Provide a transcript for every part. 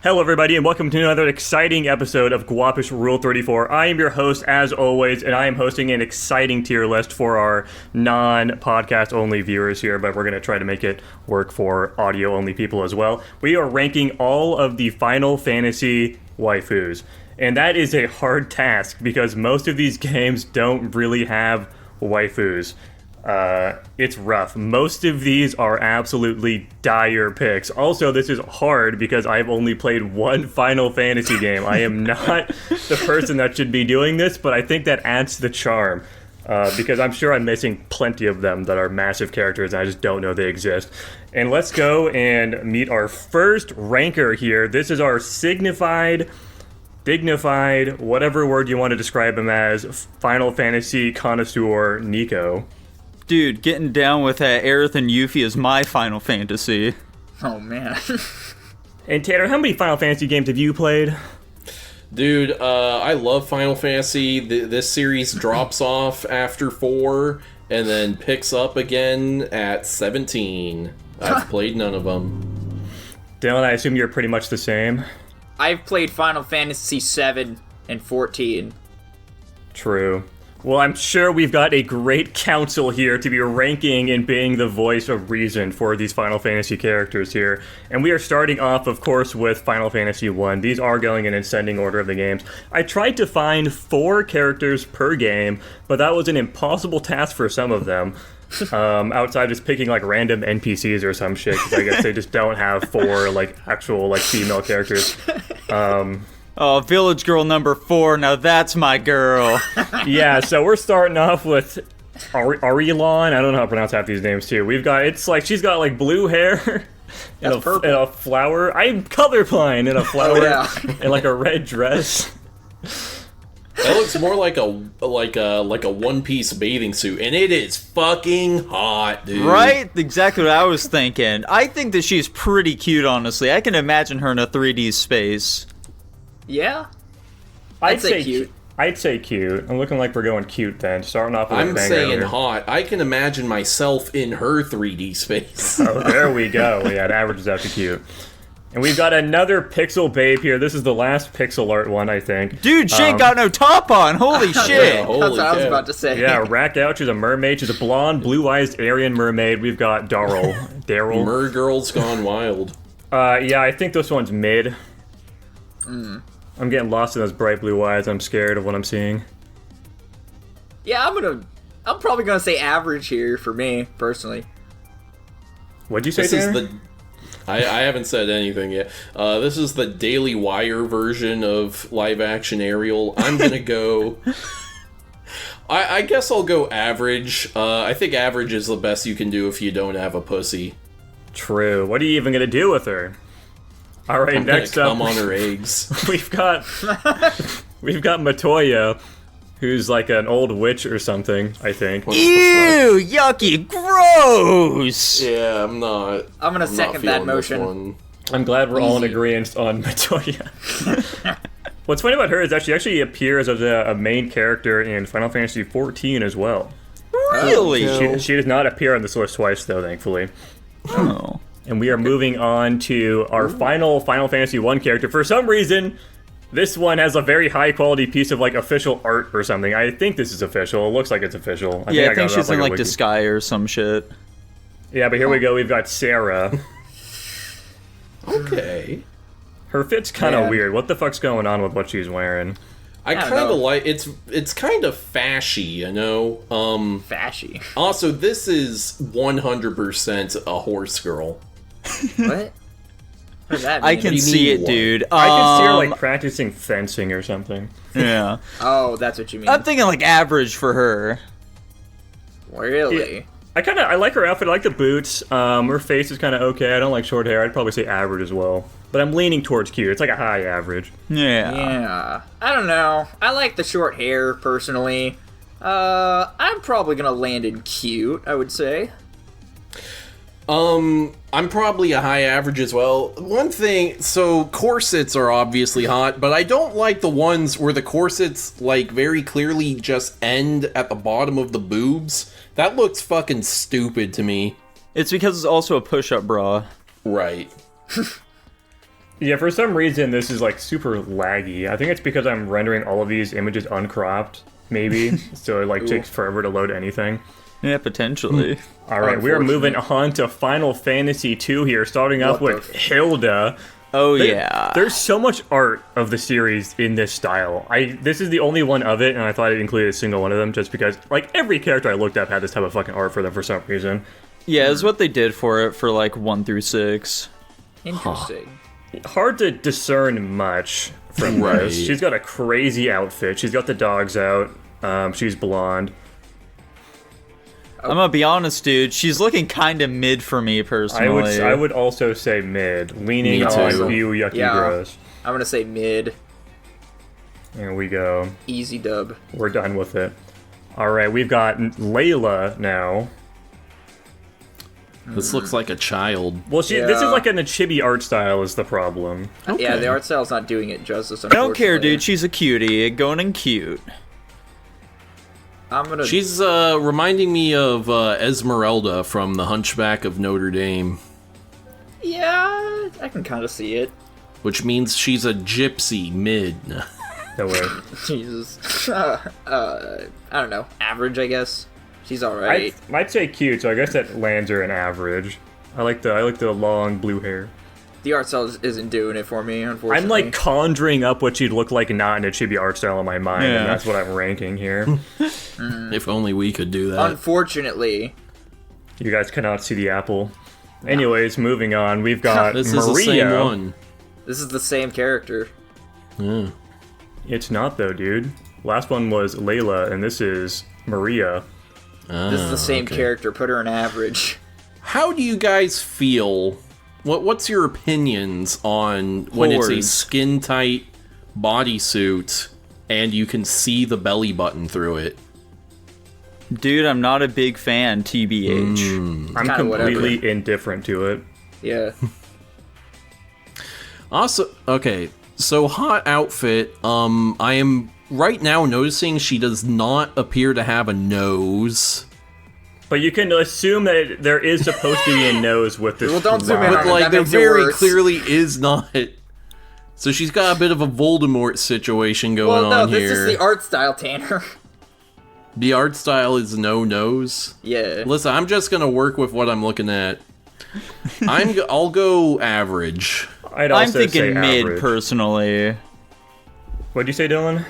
Hello everybody and welcome to another exciting episode of Guapish Rule 34. I am your host as always, and I am hosting an exciting tier list for our non-podcast only viewers here, but we're going to try to make it work for audio only people as well. We are ranking all of the Final Fantasy waifus, and that is a hard task because most of these games don't really have waifus. It's rough. Most of these are absolutely dire picks. Also, this is hard because I've only played one Final Fantasy game. I am not the person that should be doing this, but I think that adds to the charm. Because I'm sure I'm missing plenty of them that are massive characters and I just don't know they exist. And let's go and meet our first ranker here. This is our dignified, whatever word you want to describe him as, Final Fantasy connoisseur, Nico. Dude, getting down with that Aerith and Yuffie is my Final Fantasy. Oh, man. And Tanner, how many Final Fantasy games have you played? Dude, I love Final Fantasy. This series drops off after 4 and then picks up again at 17. I've played none of them. Dylan, I assume you're pretty much the same. I've played Final Fantasy 7 and 14. True. Well, I'm sure we've got a great council here to be ranking and being the voice of reason for these Final Fantasy characters here. And we are starting off, of course, with Final Fantasy 1. These are going in ascending order of the games. I tried to find 4 characters per game, but that was an impossible task for some of them. Outside just picking, like, random NPCs or some shit, because I guess they just don't have 4, like, actual, like, female characters. Oh, Village Girl number 4, now that's my girl. Yeah, so we're starting off with Arilon. I don't know how to pronounce half these names too. She's got like blue hair and a flower. I'm colorblind in a flower and like a red dress. That looks more like a one-piece bathing suit, and it is fucking hot, dude. Right? Exactly what I was thinking. I think that she's pretty cute, honestly. I can imagine her in a 3D space. Yeah? I'd say cute. I'd say cute. I'm looking like we're going cute then. Starting off with I'm a banger saying here. hot. I can imagine myself in her 3D space. Oh, there we go. Yeah, it averages out to cute. And we've got another pixel babe here. This is the last pixel art one, I think. Dude, she ain't got no top on. Holy shit. Yeah, holy That's what I was cow. about to say. Yeah, rack out. She's a mermaid. She's a blonde, blue-eyed Aryan mermaid. We've got Daryl. Mer Girl's gone wild. Yeah, I think this one's mid. I'm getting lost in those bright blue eyes. I'm scared of what I'm seeing. Yeah, I'm probably gonna say average here for me, personally. What'd you say, This Tanner? is I haven't said anything yet. This is the Daily Wire version of live-action Ariel. I'm gonna go... I guess I'll go average. I think average is the best you can do if you don't have a pussy. True. What are you even gonna do with her? All right, I'm next gonna up, come on her eggs. we've got Matoya, who's like an old witch or something, I think. Ew, yucky, gross. Yeah, I'm not. I'm gonna not second that feeling this motion. one. I'm glad we're all in Easy. agreement on Matoya. What's funny about her is that she actually appears as a main character in Final Fantasy XIV as well. Really? Okay. She does not appear on this list twice, though, thankfully. Oh. And we are moving on to our final Final Fantasy 1 character. For some reason, this one has a very high quality piece of like official art or something. I think this is official. It looks like it's official. Yeah, I got think it she's off, in a like wiki. Disguise or some shit. Yeah, but here we go. We've got Sarah. Okay. Her fit's kind of Man. weird. What the fuck's going on with what she's wearing? I don't kind of know. like it's kind of fashy, you know. Fashy. Also, this is 100% a horse girl. What? What does that mean? I can do you see mean, it, what? dude. I can see her like practicing fencing or something. Yeah. Oh, that's what you mean. I'm thinking like average for her. Really? I like her outfit. I like the boots. Her face is kind of okay. I don't like short hair. I'd probably say average as well. But I'm leaning towards cute. It's like a high average. Yeah. Yeah. I don't know. I like the short hair, personally. I'm probably gonna land in cute, I would say. I'm probably a high average as well. One thing, so corsets are obviously hot, but I don't like the ones where the corsets, like, very clearly just end at the bottom of the boobs. That looks fucking stupid to me. It's because it's also a push-up bra. Right. Yeah, for some reason this is like super laggy. I think it's because I'm rendering all of these images uncropped, maybe. So it like takes forever to load anything. Yeah, potentially. All right, we are moving on to Final Fantasy II here, starting off with Hilda. Oh, yeah. There's so much art of the series in this style. This is the only one of it, and I thought I'd include a single one of them just because, like, every character I looked up had this type of fucking art for them for some reason. Yeah, it's what they did for it for, like, 1 through 6. Interesting. Hard to discern much from this. She's got a crazy outfit. She's got the dogs out. She's blonde. I'm gonna be honest, dude. She's looking kind of mid for me personally. I would also say mid, leaning on you, Yucky Gross. I'm gonna say mid. There we go. Easy dub. We're done with it. All right, we've got Layla now. This looks like a child. Well, this is like an chibi art style is the problem. Okay. Yeah, the art style's not doing it justice. I don't care, dude. She's a cutie, going and cute. She's reminding me of Esmeralda from The Hunchback of Notre Dame. Yeah, I can kind of see it. Which means she's a gypsy mid. No way. Jesus. I don't know. Average, I guess. She's alright. I might say cute, so I guess that lands her an average. I like the long blue hair. The art style isn't doing it for me, unfortunately. I'm like conjuring up what she'd look like not in a chibi art style in my mind, and that's what I'm ranking here. If only we could do that. Unfortunately. You guys cannot see the apple. No. Anyways, moving on, we've got this Maria. Is the same one. This is the same character. Yeah. It's not though, dude. Last one was Layla, and this is Maria. This is the same character. Put her in average. How do you guys feel? What's your opinions on when it's a skin-tight bodysuit and you can see the belly button through it? Dude, I'm not a big fan, TBH. I'm completely indifferent to it. Yeah. Also, okay, so hot outfit. I am right now noticing she does not appear to have a nose. But you can assume that there is supposed to be a nose with this. Well, don't zoom in on But, it. like, That there makes it very worse. clearly is not. So she's got a bit of a Voldemort situation going on here. This is the art style, Tanner. The art style is no nose? Yeah. Listen, I'm just gonna work with what I'm looking at. I'll go average. I'm thinking mid, personally. What'd you say, Dylan?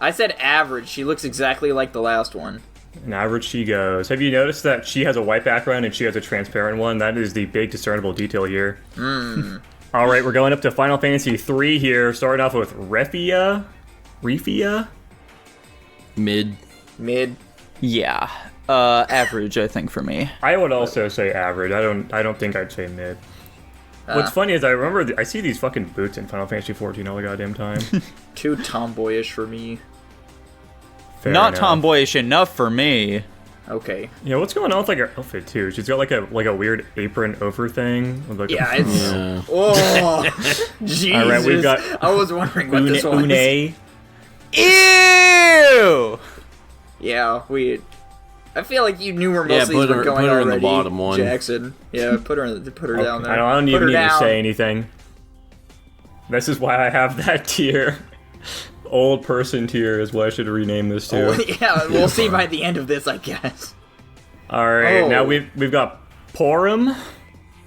I said average. She looks exactly like the last one. An average she goes. Have you noticed that she has a white background and she has a transparent one? That is the big discernible detail here. All right, we're going up to Final Fantasy III here, starting off with Refia? Mid. Yeah. Average, I think, for me. I would also say average. I don't think I'd say mid. What's funny is I see these fucking boots in Final Fantasy XIV all the goddamn time. Too tomboyish for me. Fair Not enough. tomboyish enough for me. Okay. Yeah, what's going on with like her outfit too? She's got like a weird apron over thing. With like it's oh Jesus! All right, we've got I was wondering what this was. Une. Ew! Yeah, I feel like you knew where most of these were going put her already, in the bottom one. Jackson. Yeah, put her down there. I don't even need to say anything. This is why I have that tier. Old person tier is what I should rename this to. Oh, yeah, we'll see by the end of this, I guess. All right, now we've got Porum.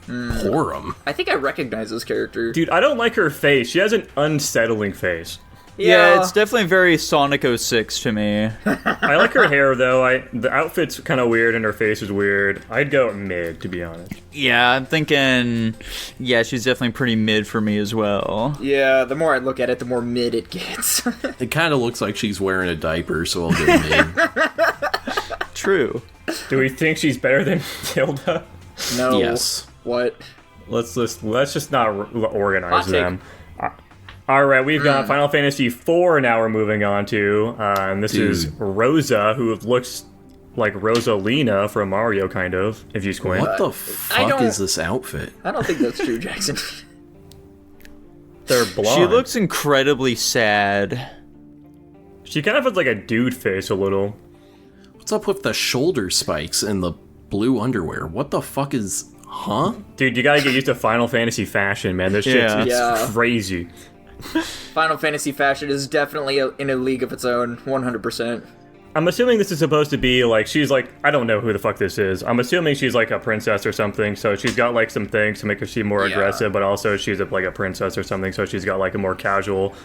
Porum. I think I recognize this character. Dude, I don't like her face. She has an unsettling face. Yeah, it's definitely very Sonic 06 to me. I like her hair though. The outfit's kind of weird and her face is weird. I'd go mid, to be honest. Yeah, I'm thinking, yeah, she's definitely pretty mid for me as well. Yeah, the more I look at it, the more mid it gets. It kind of looks like she's wearing a diaper, so I'll go mid. True. Do we think she's better than Hilda? No. Yes. What? Let's just not organize Hot take. them. All right, we've got Final Fantasy IV now we're moving on to, and this is Rosa, who looks like Rosalina from Mario, kind of, if you squint. What the fuck is this outfit? I don't think that's true, Jackson. They're blonde. She looks incredibly sad. She kind of has like a dude face a little. What's up with the shoulder spikes and the blue underwear? What the fuck is Huh? Dude, you gotta get used to Final Fantasy fashion, man. This shit's it's crazy. Final Fantasy fashion is definitely in a league of its own, 100%. I'm assuming this is supposed to be like, she's like, I don't know who the fuck this is. I'm assuming she's like a princess or something, so she's got like some things to make her seem more aggressive, but also she's like a princess or something, so she's got like a more casual,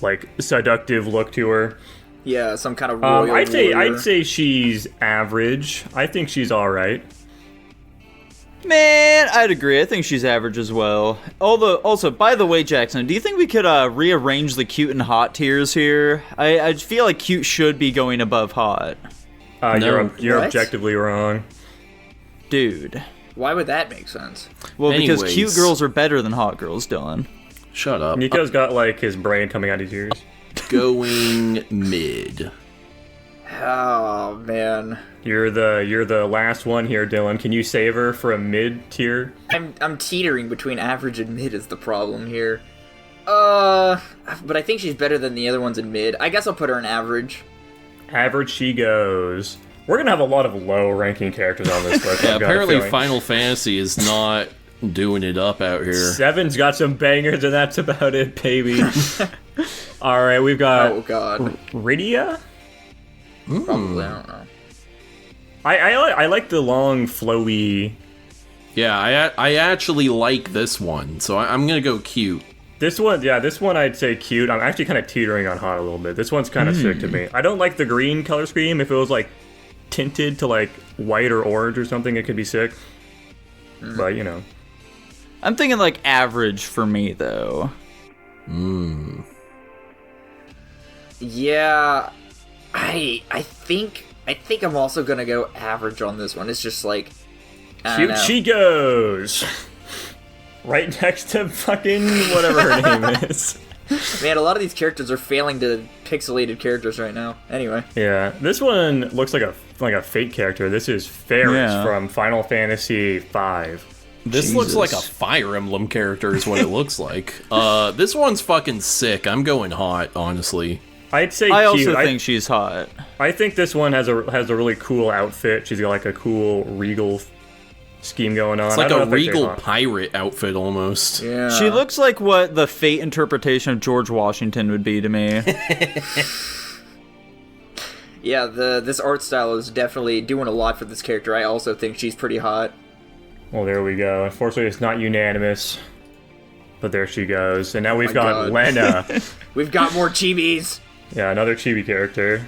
like seductive look to her. Yeah, some kind of royal I'd warrior. say she's average. I think she's all right. Man, I'd agree. I think she's average as well. Although, also, by the way, Jackson, do you think we could rearrange the cute and hot tiers here? I feel like cute should be going above hot. You're What? objectively wrong. Dude. Why would that make sense? Well, because Anyways. cute girls are better than hot girls, Dylan. Shut up. Nico's got like his brain coming out of his ears. Going mid. Oh, man. You're the last one here, Dylan. Can you save her for a mid tier? I'm teetering between average and mid is the problem here. But I think she's better than the other ones in mid. I guess I'll put her in average. Average she goes. We're gonna have a lot of low ranking characters on this list. Yeah, I've got a apparently feeling. Final Fantasy is not doing it up out here. 7's got some bangers, and that's about it, baby. All right, we've got Oh, God. Rydia. Probably, I don't know. I like the long, flowy. Yeah, I actually like this one, so I'm gonna go cute. This one I'd say cute. I'm actually kind of teetering on hot a little bit. This one's kind of sick to me. I don't like the green color scheme. If it was like tinted to like white or orange or something, it could be sick. But you know, I'm thinking like average for me, though. Yeah, I think I'm also gonna go average on this one. It's just like I don't cute know. she goes. Right next to fucking whatever her name is. Man, a lot of these characters are failing to pixelated characters right now. Anyway, Yeah, this one looks like a fake character. This is Ferris Yeah. from Final Fantasy V. This looks like a Fire Emblem character is what it looks like. This one's fucking sick. I'm going hot, honestly. I'd say I cute. also think she's hot. I think this one has a really cool outfit. She's got like a cool regal scheme going on. It's like I don't a know if I'd say regal hot. pirate outfit almost. yeah, She looks like what the Fate interpretation of George Washington would be to me. Yeah, this art style is definitely doing a lot for this character. I also think she's pretty hot. Well, there we go. Unfortunately, it's not unanimous. But there she goes. And now we've got God. Lena. We've got more chibis. Yeah, another chibi character.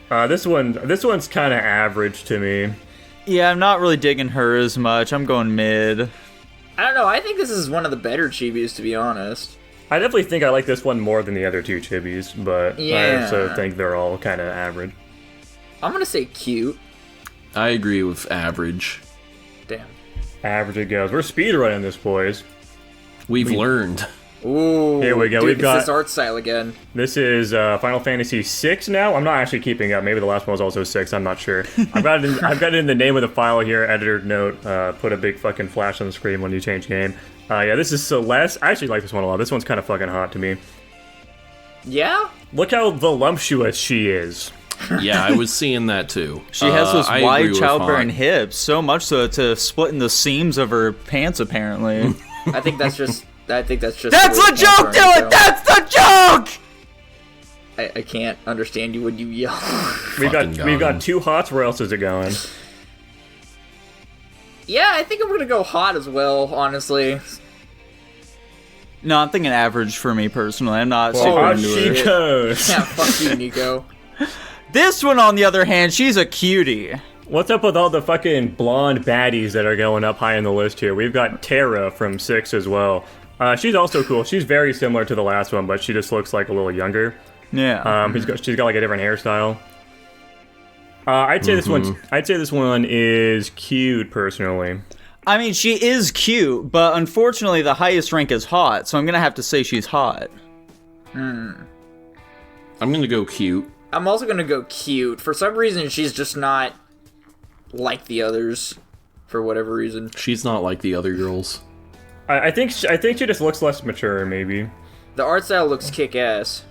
This one's kind of average to me. Yeah, I'm not really digging her as much. I'm going mid. I don't know. I think this is one of the better chibis, to be honest. I definitely think I like this one more than the other two chibis, but I Yeah. also think they're all kind of average. I'm gonna say cute. I agree with average. Damn. Average it goes. We're speedrunning this, boys. We've learned. Ooh. Here we go, Dude, we've it's got- this art style again. This is Final Fantasy VI now. I'm not actually keeping up. Maybe the last one was also 6. I'm not sure. I've got it in the name of the file here. Editor note. Put a big fucking flash on the screen when you change game. Yeah, this is Celeste. I actually like this one a lot. This one's kind of fucking hot to me. Yeah? Look how voluptuous she is. Yeah, I was seeing that too. She has those I agree wide with childbearing hot. hips, so much so it's splitting the seams of her pants, apparently. I think that's just. That's the the joke, Dylan! That's the joke! I can't understand you when you yell. We've Fucking got gun. two hots. Where else is it going? Yeah, I think I'm gonna go hot as well, honestly. No, I'm thinking average for me personally. I'm not super Hot into she it. goes. Yeah, fuck you, Nico. This one, on the other hand, she's a cutie. What's up with all the fucking blonde baddies that are going up high on the list here? We've got Terra from 6 as well. She's also cool. She's very similar to the last one, but she just looks like a little younger. Yeah. She's got like a different hairstyle. I'd say this one is cute personally. I mean, she is cute, but unfortunately the highest rank is hot, so I'm gonna have to say she's hot. I'm gonna go cute. I'm also gonna go cute. For some reason, she's just not like the others. For whatever reason. She's not like the other girls. I think she just looks less mature, maybe. The art style looks kick-ass.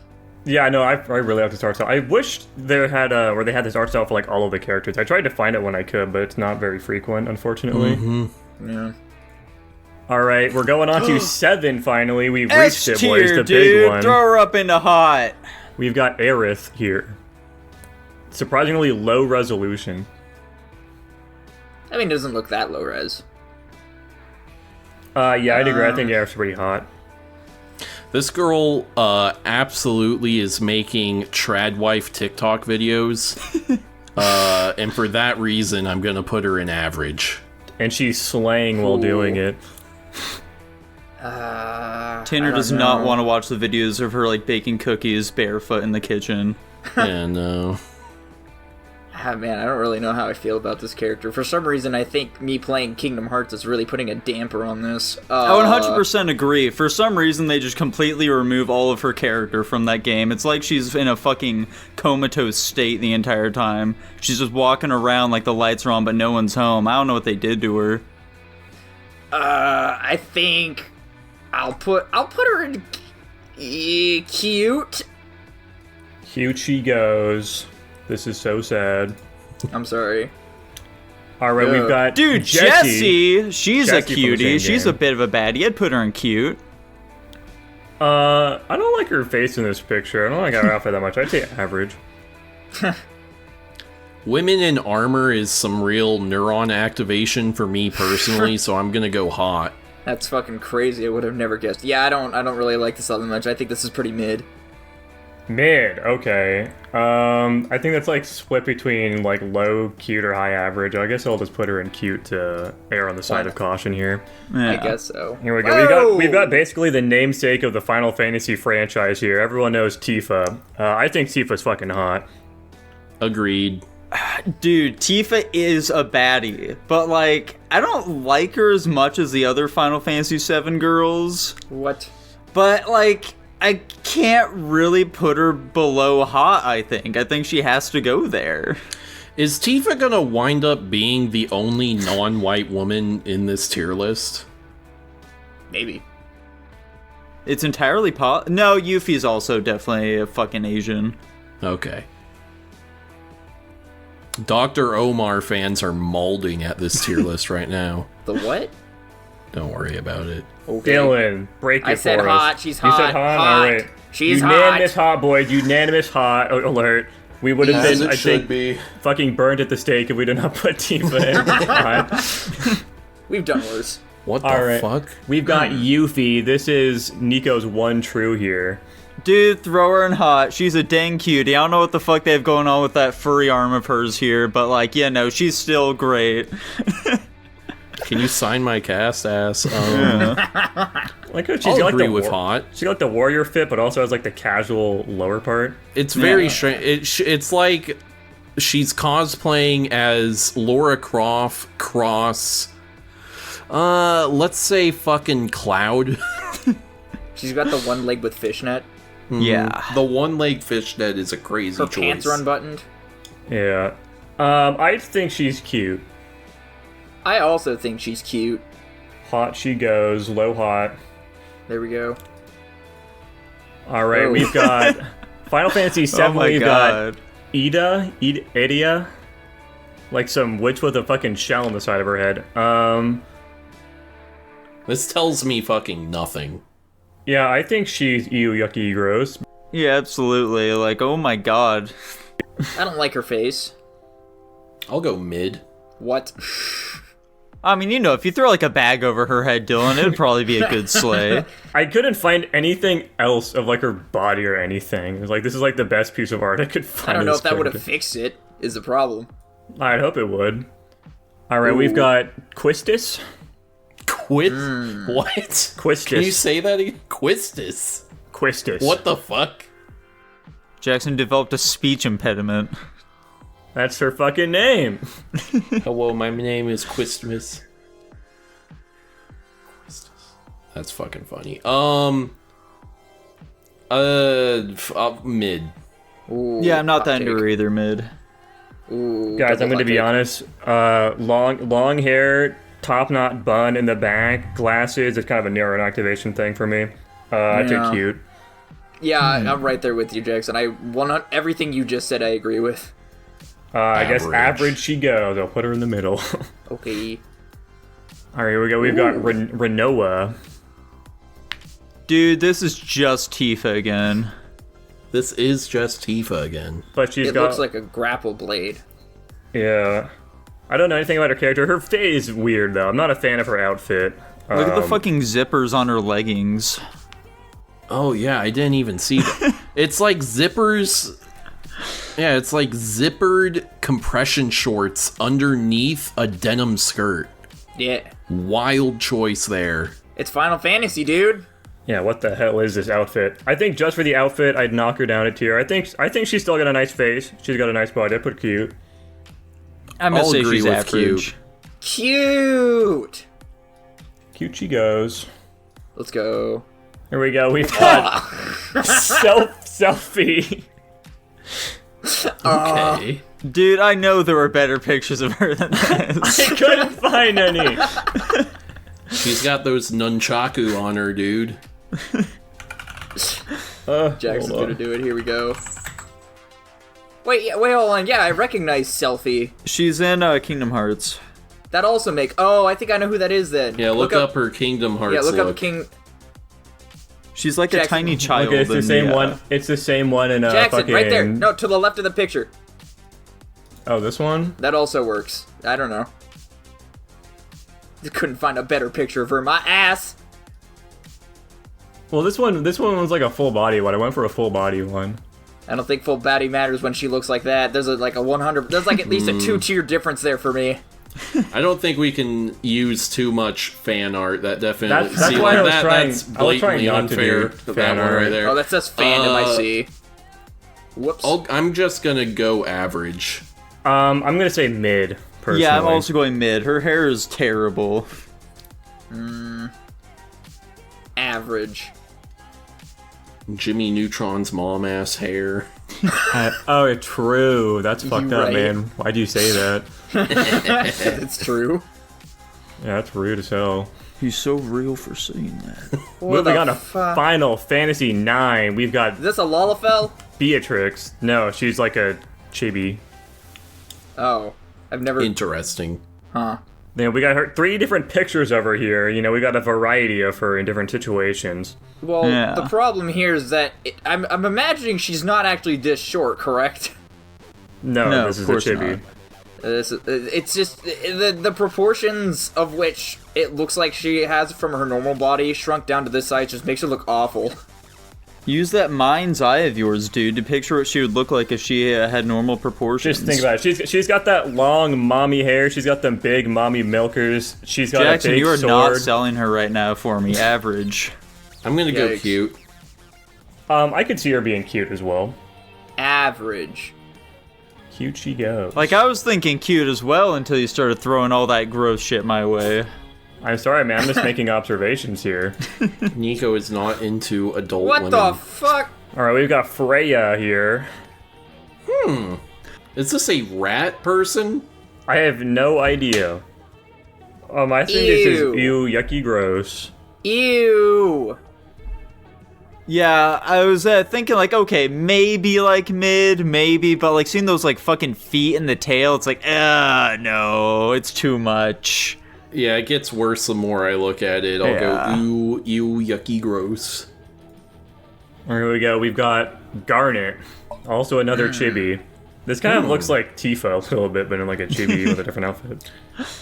Yeah, no, I really like this art style. I wish they had where they had this art style for like all of the characters. I tried to find it when I could, but it's not very frequent, unfortunately. Yeah. All right, we're going on to 7 finally. We've reached it, boys. S-tier, The dude. big one. Throw her up into hot. We've got Aerith here. Surprisingly low resolution. I mean, it doesn't look that low res. Yeah, I'd agree. I think Aerith's pretty hot. This girl absolutely is making tradwife TikTok videos. And for that reason, I'm going to put her in average. And she's slaying while doing it. Tanner does not want to watch the videos of her like baking cookies barefoot in the kitchen. Yeah, no. Man, I don't really know how I feel about this character. For some reason, I think me playing Kingdom Hearts is really putting a damper on this. I 100% agree. For some reason, they just completely remove all of her character from that game. It's like she's in a fucking comatose state the entire time. She's just walking around like the lights are on, but no one's home. I don't know what they did to her. I think I'll put her in cute. Cute she goes. This is so sad. I'm sorry. All right, we've got Dude, Jessie. she's Jessie a from the cutie. same She's game. a bit of a baddie. I'd put her in cute. I don't like her face in this picture. I don't like her outfit that much. I'd say average. Women in armor is some real neuron activation for me personally, so I'm going to go hot. That's fucking crazy. I would have never guessed. Yeah, I don't really like this all that much. I think this is pretty mid. Mid, okay. I think that's like split between like low, cute, or high average. I guess I'll just put her in cute to err on the side of caution here. Yeah. I guess so. Here we go. We've got basically the namesake of the Final Fantasy franchise here. Everyone knows Tifa. I think Tifa's fucking hot. Agreed. Dude, Tifa is a baddie, but like, I don't like her as much as the other Final Fantasy VII girls. What? But like, I can't really put her below hot, I think she has to go there. Is Tifa gonna wind up being the only non-white woman in this tier list? Maybe. It's entirely No, Yuffie's also definitely a fucking Asian. Okay. Dr. Omar fans are molding at this tier list right now. The what? Don't worry about it. Okay. Dylan, break it I said for hot. us. She's You hot. said hot? Hot. All right. She's Unanimous hot. hot, boys. Unanimous hot alert. We would have As been, it I should think, be. fucking burned at the stake if we did not put Tifa in hot. We've done worse. What the All right. fuck? We've got Yuffie. This is Nico's one true here. Dude, throw her in hot. She's a dang cutie. I don't know what the fuck they have going on with that furry arm of hers here, but like, yeah, no, she's still great. Can you sign my cast ass? Like she's I'll got like agree the with hot. She got like the warrior fit, but also has like the casual lower part. It's very strange. It's like she's cosplaying as Laura Croft cross. Let's say fucking Cloud. She's got the one leg with fishnet. Yeah. The one-leg fishnet is a crazy Her choice. pants are unbuttoned. Yeah. I think she's cute. I also think she's cute. Hot she goes, low hot. There we go. All right, Oh. we've got Final Fantasy VII. Oh my We've god. got Idia, like some witch with a fucking shell on the side of her head. This tells me fucking nothing. Yeah, I think she's ew, yucky, gross. Yeah, absolutely. Like, oh my god. I don't like her face. I'll go mid. What? I mean, you know, if you throw like a bag over her head, Dylan, it'd probably be a good slay. I couldn't find anything else of like her body or anything. It was like this is like the best piece of art I could find. I don't know of if that this would have character. fixed it, is the problem. I'd hope it would. All right, we've Ooh. got Quistis. What? Quistis. Can you say that again? Quistis. Quistis. What the fuck? Jackson developed a speech impediment. That's her fucking name. Hello, my name is Quistmas. That's fucking funny. Mid. Ooh, Yeah, I'm not hot that into take. her either, mid. Ooh, Guys, I'm double going to hot be take. honest. Long hair, top knot bun in the back, glasses. It's kind of a neuron activation thing for me. I Yeah. take cute. Yeah, I'm right there with you, Jackson. Everything you just said I agree with. I guess average she goes. I'll put her in the middle. Okay. All right, here we go. We've got Renoa. Dude, this is just Tifa again. This is just Tifa again. But she's It got... looks like a grapple blade. Yeah. I don't know anything about her character. Her face is weird, though. I'm not a fan of her outfit. Look at the fucking zippers on her leggings. Oh, yeah, I didn't even see that. It's like zippers... Yeah, it's like zippered compression shorts underneath a denim skirt. Yeah. Wild choice there. It's Final Fantasy, dude. Yeah, what the hell is this outfit? I think just for the outfit, I'd knock her down a tier. I think she's still got a nice face. She's got a nice body. I put cute. I'm gonna I'll say agree she's with average. Cute. Cute she goes. Let's go. Here we go. We've got selfie. Okay. Dude, I know there were better pictures of her than this. I couldn't find any. She's got those nunchaku on her, dude. Jackson's gonna do it. Here we go. Wait, hold on. Yeah, I recognize Selfie. She's in Kingdom Hearts. That also Oh, I think I know who that is then. Yeah, look up her Kingdom Hearts. Yeah, look look. up King. She's like a Jackson. tiny child. Okay, it's the in same one. It's the same one in Jackson, fucking... right there. No, to the left of the picture. Oh, this one? That also works. I don't know. Just couldn't find a better picture of her. My ass. Well, this one was like a full body one. I went for a full body one. I don't think full baddie matters when she looks like that. There's like a 100. There's like at least a 2-tier difference there for me. I don't think we can use too much fan art. That definitely That's see, why like I was that. trying- That's I was trying blatantly not to unfair. do That fan one art. right there. Oh, that says fandom. I see. Whoops. I'm just gonna go average. I'm gonna say mid. Personally. Yeah, I'm also going mid. Her hair is terrible. Average. Jimmy Neutron's mom ass hair. Oh, true. That's fucked up, right. man. Why'd you say that? It's true. Yeah, that's rude as hell. He's so real for saying that. Moving on to fuck? Final Fantasy IX, we've got Is this a Lalafell? Beatrix. No, she's like a chibi. Oh, I've never. Interesting. Huh. Then we got her 3 different pictures of her here. You know, we got a variety of her in different situations. Well, Yeah. the problem here is that I'm imagining she's not actually this short, correct? No, No, this of is a course chibi. not. It's just the proportions of which it looks like she has from her normal body shrunk down to this size just makes her look awful. Use that mind's eye of yours, dude, to picture what she would look like if she had normal proportions. Just think about it. She's got that long mommy hair. She's got them big mommy milkers. She's got Jackson, a big you are sword. not selling her right now for me. Average. I'm gonna go Yikes. cute. I could see her being cute as well. Average. Cute she goes. Like, I was thinking cute as well until you started throwing all that gross shit my way. I'm sorry, man. I'm just making observations here. Nico is not into adult What women. the fuck? All right, we've got Freya here. Is this a rat person? I have no idea. I think this is Ew. ew, yucky, gross. Ew. Yeah, I was thinking, like, okay, maybe, like, mid, maybe, but, like, seeing those, like, fucking feet and the tail, it's like, no, it's too much. Yeah, it gets worse the more I look at it. I'll Yeah. go, ew, yucky, gross. Here we go. We've got Garnet, also another chibi. This kind of looks like Tifa a little bit, but in like a chibi with a different outfit.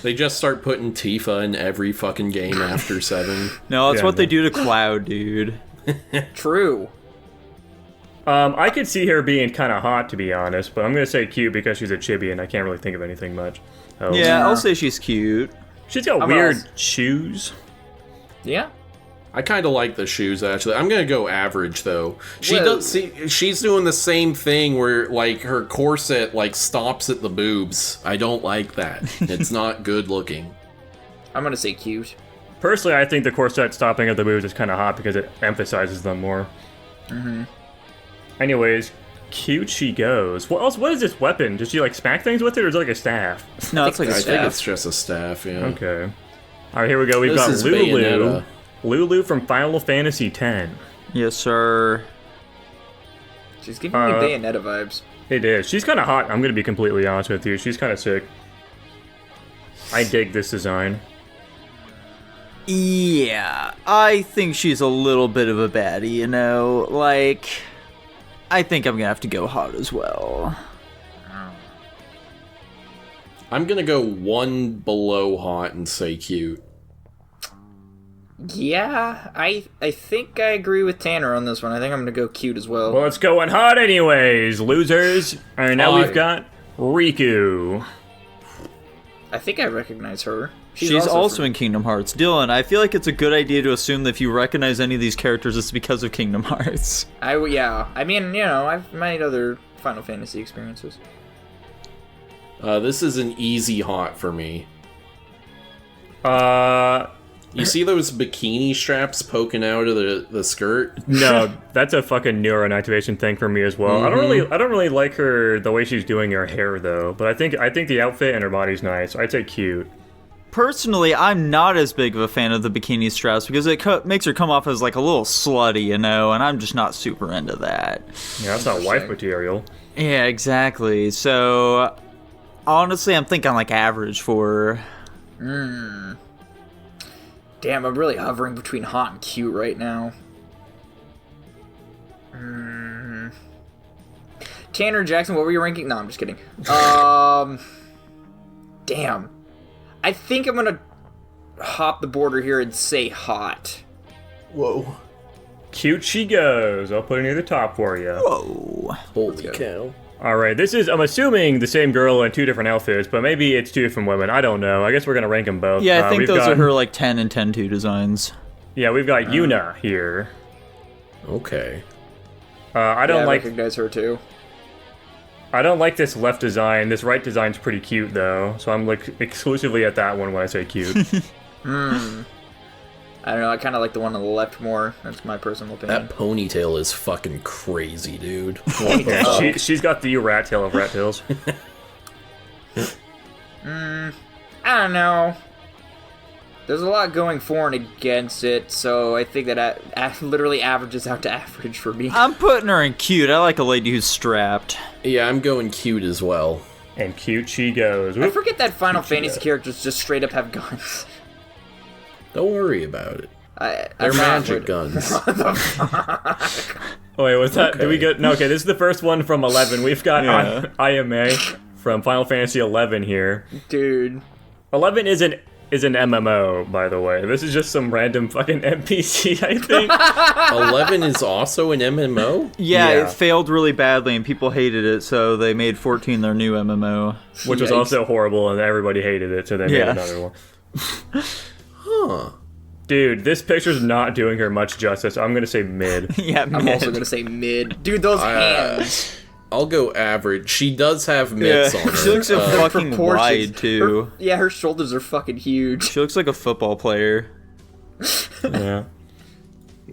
They just start putting Tifa in every fucking game after 7. No, that's Yeah, what they no. do to Cloud, dude. True. I could see her being kind of hot, to be honest, but I'm gonna say cute because she's a chibi and I can't really think of anything much. Oh. Yeah, I'll say she's cute. She's got How weird about- shoes. Yeah. I kind of like the shoes, actually. I'm gonna go average, though. She Well- does see. She's doing the same thing where, like, her corset, like, stops at the boobs. I don't like that. It's not good looking. I'm gonna say cute. Personally, I think the corset stopping at the boobs is kind of hot because it emphasizes them more. Anyways, cute she goes. What else? What is this weapon? Does she like smack things with it, or is it like a staff? No, it's like a I think staff. it's just a staff, yeah. Okay. All right, here we go. We've This got is Lulu. Bayonetta. Lulu from Final Fantasy X. Yes, sir. She's giving me Bayonetta vibes. It is. She's kind of hot. I'm going to be completely honest with you. She's kind of sick. I dig this design. Yeah, I think she's a little bit of a baddie, you know? Like, I think I'm gonna have to go hot as well. I'm gonna go one below hot and say cute. Yeah, I think I agree with Tanner on this one. I think I'm gonna go cute as well. Well, it's going hot anyways, losers. All right, now we've got Riku. I think I recognize her. She's also in Kingdom Hearts. Dylan, I feel like it's a good idea to assume that if you recognize any of these characters, it's because of Kingdom Hearts. Yeah. I mean, you know, I've made other Final Fantasy experiences. This is an easy hot for me. You see those bikini straps poking out of the skirt? No, that's a fucking neuron activation thing for me as well. Mm-hmm. I don't really like her the way she's doing her hair though, but I think the outfit and her body's nice. I'd say cute. Personally, I'm not as big of a fan of the bikini straps because it makes her come off as like a little slutty, you know, and I'm just not super into that. Yeah, that's not wife material. Yeah, exactly. So, honestly, I'm thinking like average for her. Damn, I'm really hovering between hot and cute right now. Tanner Jackson, what were you ranking? No, I'm just kidding. Damn. I think I'm gonna hop the border here and say hot. Whoa. Cute she goes. I'll put her near the top for you. Whoa. Holy cow. All right, this is, I'm assuming, the same girl in two different outfits, but maybe it's two different women. I don't know. I guess we're going to rank them both. Yeah, I think those are her like 10 and 10-2 designs. Yeah, we've got Yuna here. Okay. I don't like... I recognize her too. I don't like this left design. This right design's pretty cute, though. So I'm like exclusively at that one when I say cute. I don't know, I kind of like the one on the left more. That's my personal opinion. That ponytail is fucking crazy, dude. Yeah, she's got the rat tail of rat tails. I don't know. There's a lot going for and against it, so I think that literally averages out to average for me. I'm putting her in cute. I like a lady who's strapped. Yeah, I'm going cute as well. And cute she goes. I forget that Final Fantasy characters just straight up have guns. Don't worry about it. They're I'm magic guns. Oh, wait, what's that? Okay. Did we get... No, okay, this is the first one from 11. We've got IMA from Final Fantasy 11 here. Dude. 11 is an MMO, by the way. This is just some random fucking NPC, I think. 11 is also an MMO? Yeah, Yeah. it failed really badly and people hated it, so they made 14 their new MMO. Which was Yikes. also horrible, and everybody hated it, so they made another one. Huh. Dude, this picture's not doing her much justice. I'm gonna say mid. Yeah, I'm also gonna say mid. Dude, those hands. I'll go average. She does have mitts on her. She looks so fucking proportions. wide, too. Her shoulders are fucking huge. She looks like a football player. Yeah.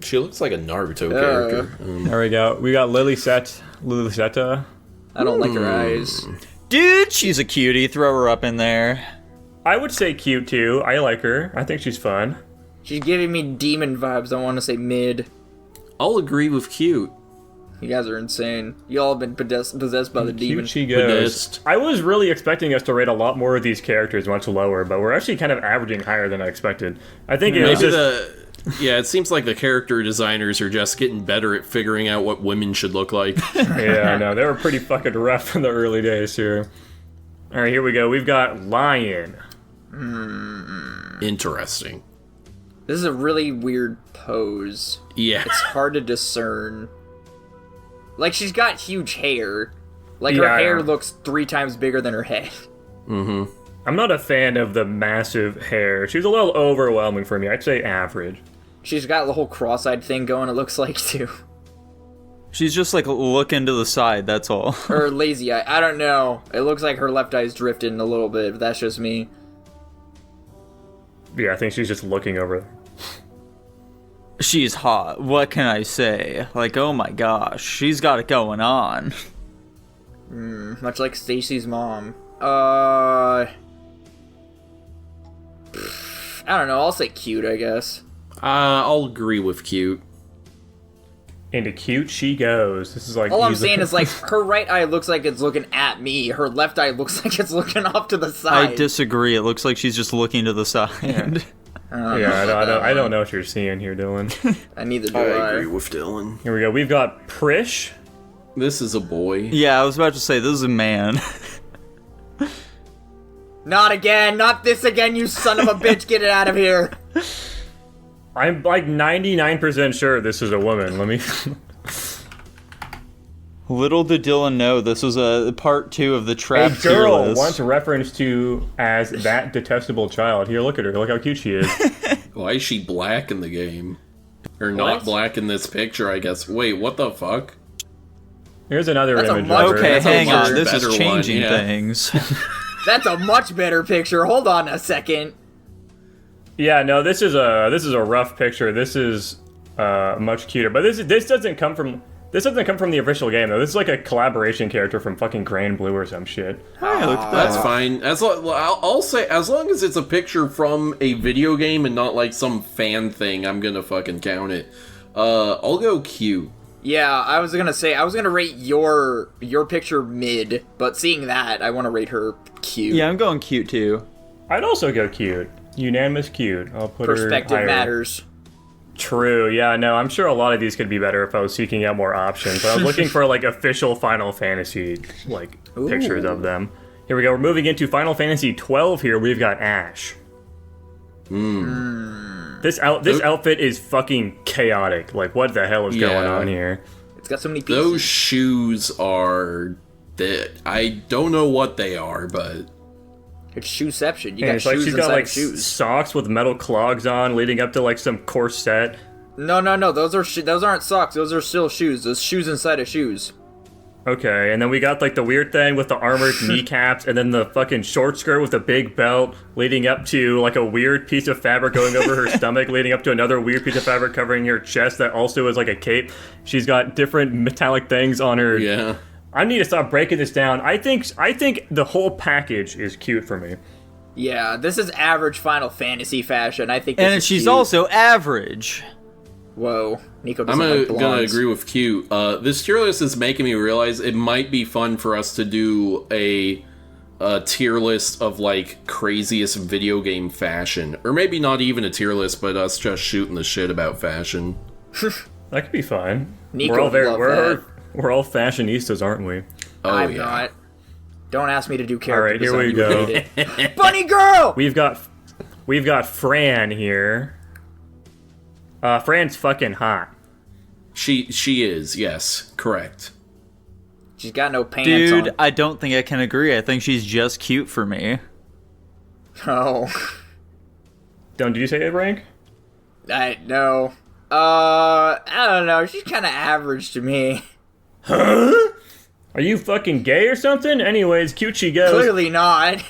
She looks like a Naruto character. There we go. We got Liliseta. I don't like her eyes. Dude, she's a cutie. Throw her up in there. I would say cute, too. I like her. I think she's fun. She's giving me demon vibes. I want to say mid. I'll agree with cute. You guys are insane. Y'all have been possessed by the demon. Cute she goes. Possessed. I was really expecting us to rate a lot more of these characters much lower, but we're actually kind of averaging higher than I expected. I think it was Maybe just... Yeah, it seems like the character designers are just getting better at figuring out what women should look like. Yeah, no, they were pretty fucking rough in the early days here. All right, here we go. We've got Lion. Interesting. This is a really weird pose. Yeah. It's hard to discern. Like, she's got huge hair. Like, Yeah, her I hair know. looks 3 times bigger than her head. I'm not a fan of the massive hair. She was a little overwhelming for me. I'd say average. She's got the whole cross-eyed thing going, it looks like, too. She's just like looking to the side, that's all. Or lazy eye. I don't know. It looks like her left eye's drifting a little bit, but that's just me. Yeah, I think she's just looking over. She's hot. What can I say? Like, oh my gosh, she's got it going on. Much like Stacy's mom. I don't know. I'll say cute, I guess. I'll agree with cute. Into cute she goes. This is like All I'm saying is, like, her right eye looks like it's looking at me. Her left eye looks like it's looking off to the side. I disagree. It looks like she's just looking to the side. Yeah, I don't know what you're seeing here, Dylan. Neither do I I. agree with Dylan. Here we go. We've got Prish. This is a boy. Yeah, I was about to say, this is a man. Not again! Not this again, you son of a bitch! Get it out of here! I'm like 99% sure this is a woman. Let me. Little did Dylan know, this was a part 2 of the trap A tier girl list. once referenced to as that detestable child. Here, look at her. Look how cute she is. Why is she black in the game? Or not What? black in this picture, I guess. Wait, what the fuck? Here's another That's a image much- of her. Okay, That's a hang much on, this is better changing one, yeah. things. That's a much better picture. Hold on a second. Yeah, no, this is a rough picture. This is much cuter. But this doesn't come from the official game though. This is like a collaboration character from fucking Grand Blue or some shit. Hey, look at That's that. fine. I'll say, as long as it's a picture from a video game and not like some fan thing, I'm gonna fucking count it. I'll go cute. Yeah, I was gonna rate your picture mid, but seeing that, I want to rate her cute. Yeah, I'm going cute too. I'd also go cute. Unanimous cute. I'll put her Perspective higher. matters. True. Yeah. No, I'm sure a lot of these could be better if I was seeking out more options. But I was looking for like official Final Fantasy like pictures of them. Here we go. We're moving into Final Fantasy 12. Here we've got Ash. This outfit is fucking chaotic. Like, what the hell is going Yeah. on here? It's got so many pieces. Those shoes are I don't know what they are, but It's shoeception. You And got it's like shoes she's inside got like of shoes. socks with metal clogs on, leading up to like some corset. No. Those aren't socks. Those are still shoes. Those shoes inside of shoes. Okay, and then we got like the weird thing with the armored kneecaps, and then the fucking short skirt with a big belt, leading up to like a weird piece of fabric going over her stomach, leading up to another weird piece of fabric covering her chest that also is like a cape. She's got different metallic things on her. yeah. I need to stop breaking this down. I think the whole package is cute for me. Yeah, this is average Final Fantasy fashion. I think. This And is she's cute. also average. Whoa, Nico I'm doesn't like gonna blondes. agree with cute. This tier list is making me realize it might be fun for us to do a tier list of like craziest video game fashion, or maybe not even a tier list, but us just shooting the shit about fashion. That could be fun. Nico we're all would love that. we're all fashionistas, aren't we? Oh I'm yeah. not. Don't ask me to do All character right, here we design. go. You hate it. Bunny girl. We've got Fran here. Fran's fucking hot. She is, yes, correct. She's got no pants Dude, on. I don't think I can agree. I think she's just cute for me. Oh, Did you say it, Rank? no. I don't know. She's kind of average to me. Are you fucking gay or something? Anyways, cute she goes. Clearly not.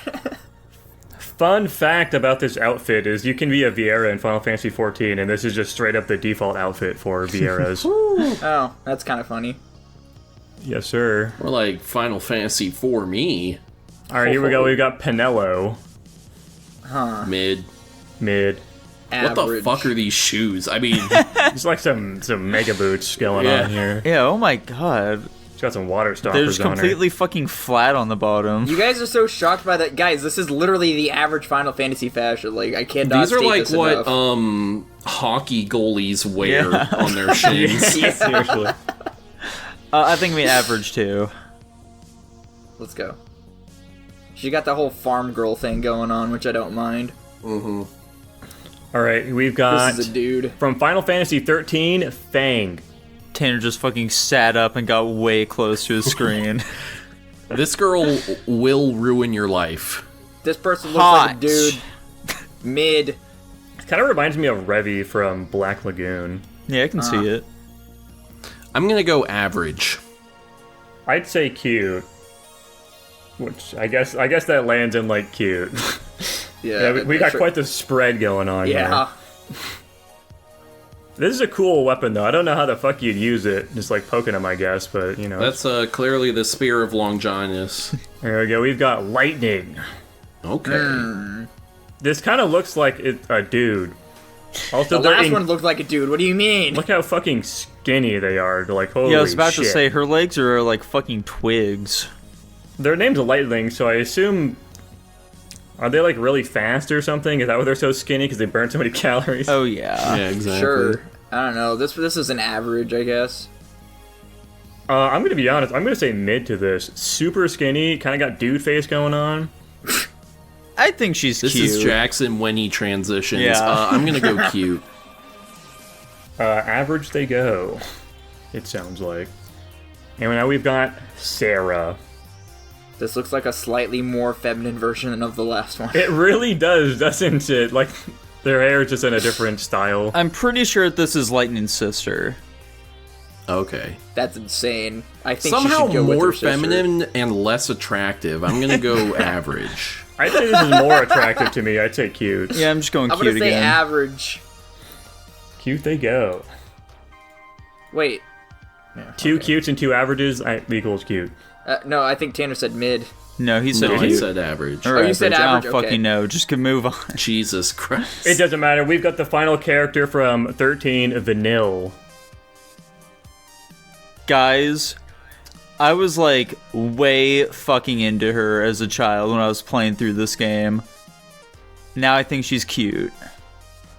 Fun fact about this outfit is you can be a Viera in Final Fantasy XIV, and this is just straight up the default outfit for Vieras. Oh, that's kind of funny. Yes, sir. We're like Final Fantasy for me. All right, here we go. We've got Penelo. Mid. Mid. Average. What the fuck are these shoes? I mean, It's like some mega boots going Yeah. on here. Yeah, oh my god. She's got some water stoppers They're just on her. completely fucking flat on the bottom. You guys are so shocked by that, guys. This is literally the average Final Fantasy fashion. Like, I cannot. these are state like this what enough. hockey goalies wear Yeah. on their shins. Yeah. Seriously. I think we average too. Let's go. She got the whole farm girl thing going on, which I don't mind. All right, we've got This is a dude. from Final Fantasy 13, Fang. Tanner just fucking sat up and got way close to his screen. This girl will ruin your life. This person looks like a Hot. dude. Mid. Kind of reminds me of Revy from Black Lagoon. Yeah, I can see it. I'm gonna go average. I'd say cute. Which I guess that lands in like cute. Yeah, we got quite the spread going on here. Yeah. This is a cool weapon though. I don't know how the fuck you'd use it. Just like poking him, I guess, but you know. That's clearly the Spear of Longinus. There we go. We've got Lightning. Okay. This kind of looks like a dude. Also, The last one looked like a dude. What do you mean? Look how fucking skinny they are. They're like, holy Yeah, I was about to shit. say, her legs are like fucking twigs. Their name's a Lightling, so I assume... Are they, like, really fast or something? Is that why they're so skinny? Because they burn so many calories? Oh, yeah. Yeah, exactly. Sure. I don't know. This is an average, I guess. I'm gonna be honest. I'm gonna say mid to this. Super skinny, kind of got dude face going on. I think she's This cute. is Jackson when he transitions. Yeah. I'm gonna go cute. Average they go, it sounds like. And now we've got Sarah. This looks like a slightly more feminine version of the last one. It really does, doesn't it? Like, their hair is just in a different style. I'm pretty sure this is Lightning's sister. Okay. That's insane. I think Somehow she should go with more her sister. feminine and less attractive. I'm gonna go average. I'd say this is more attractive to me. I'd say cute. Yeah, I'm just going I'm cute gonna say again. average. Cute they go. Wait. Two cutes and two averages equals cute. No, I think Tanner said mid. No, he said No, I cute. said average. Or you said I average, don't okay. fucking know. Just can move on. Jesus Christ. It doesn't matter. We've got the final character from 13, Vanille. Guys, I was like way fucking into her as a child when I was playing through this game. Now I think she's cute.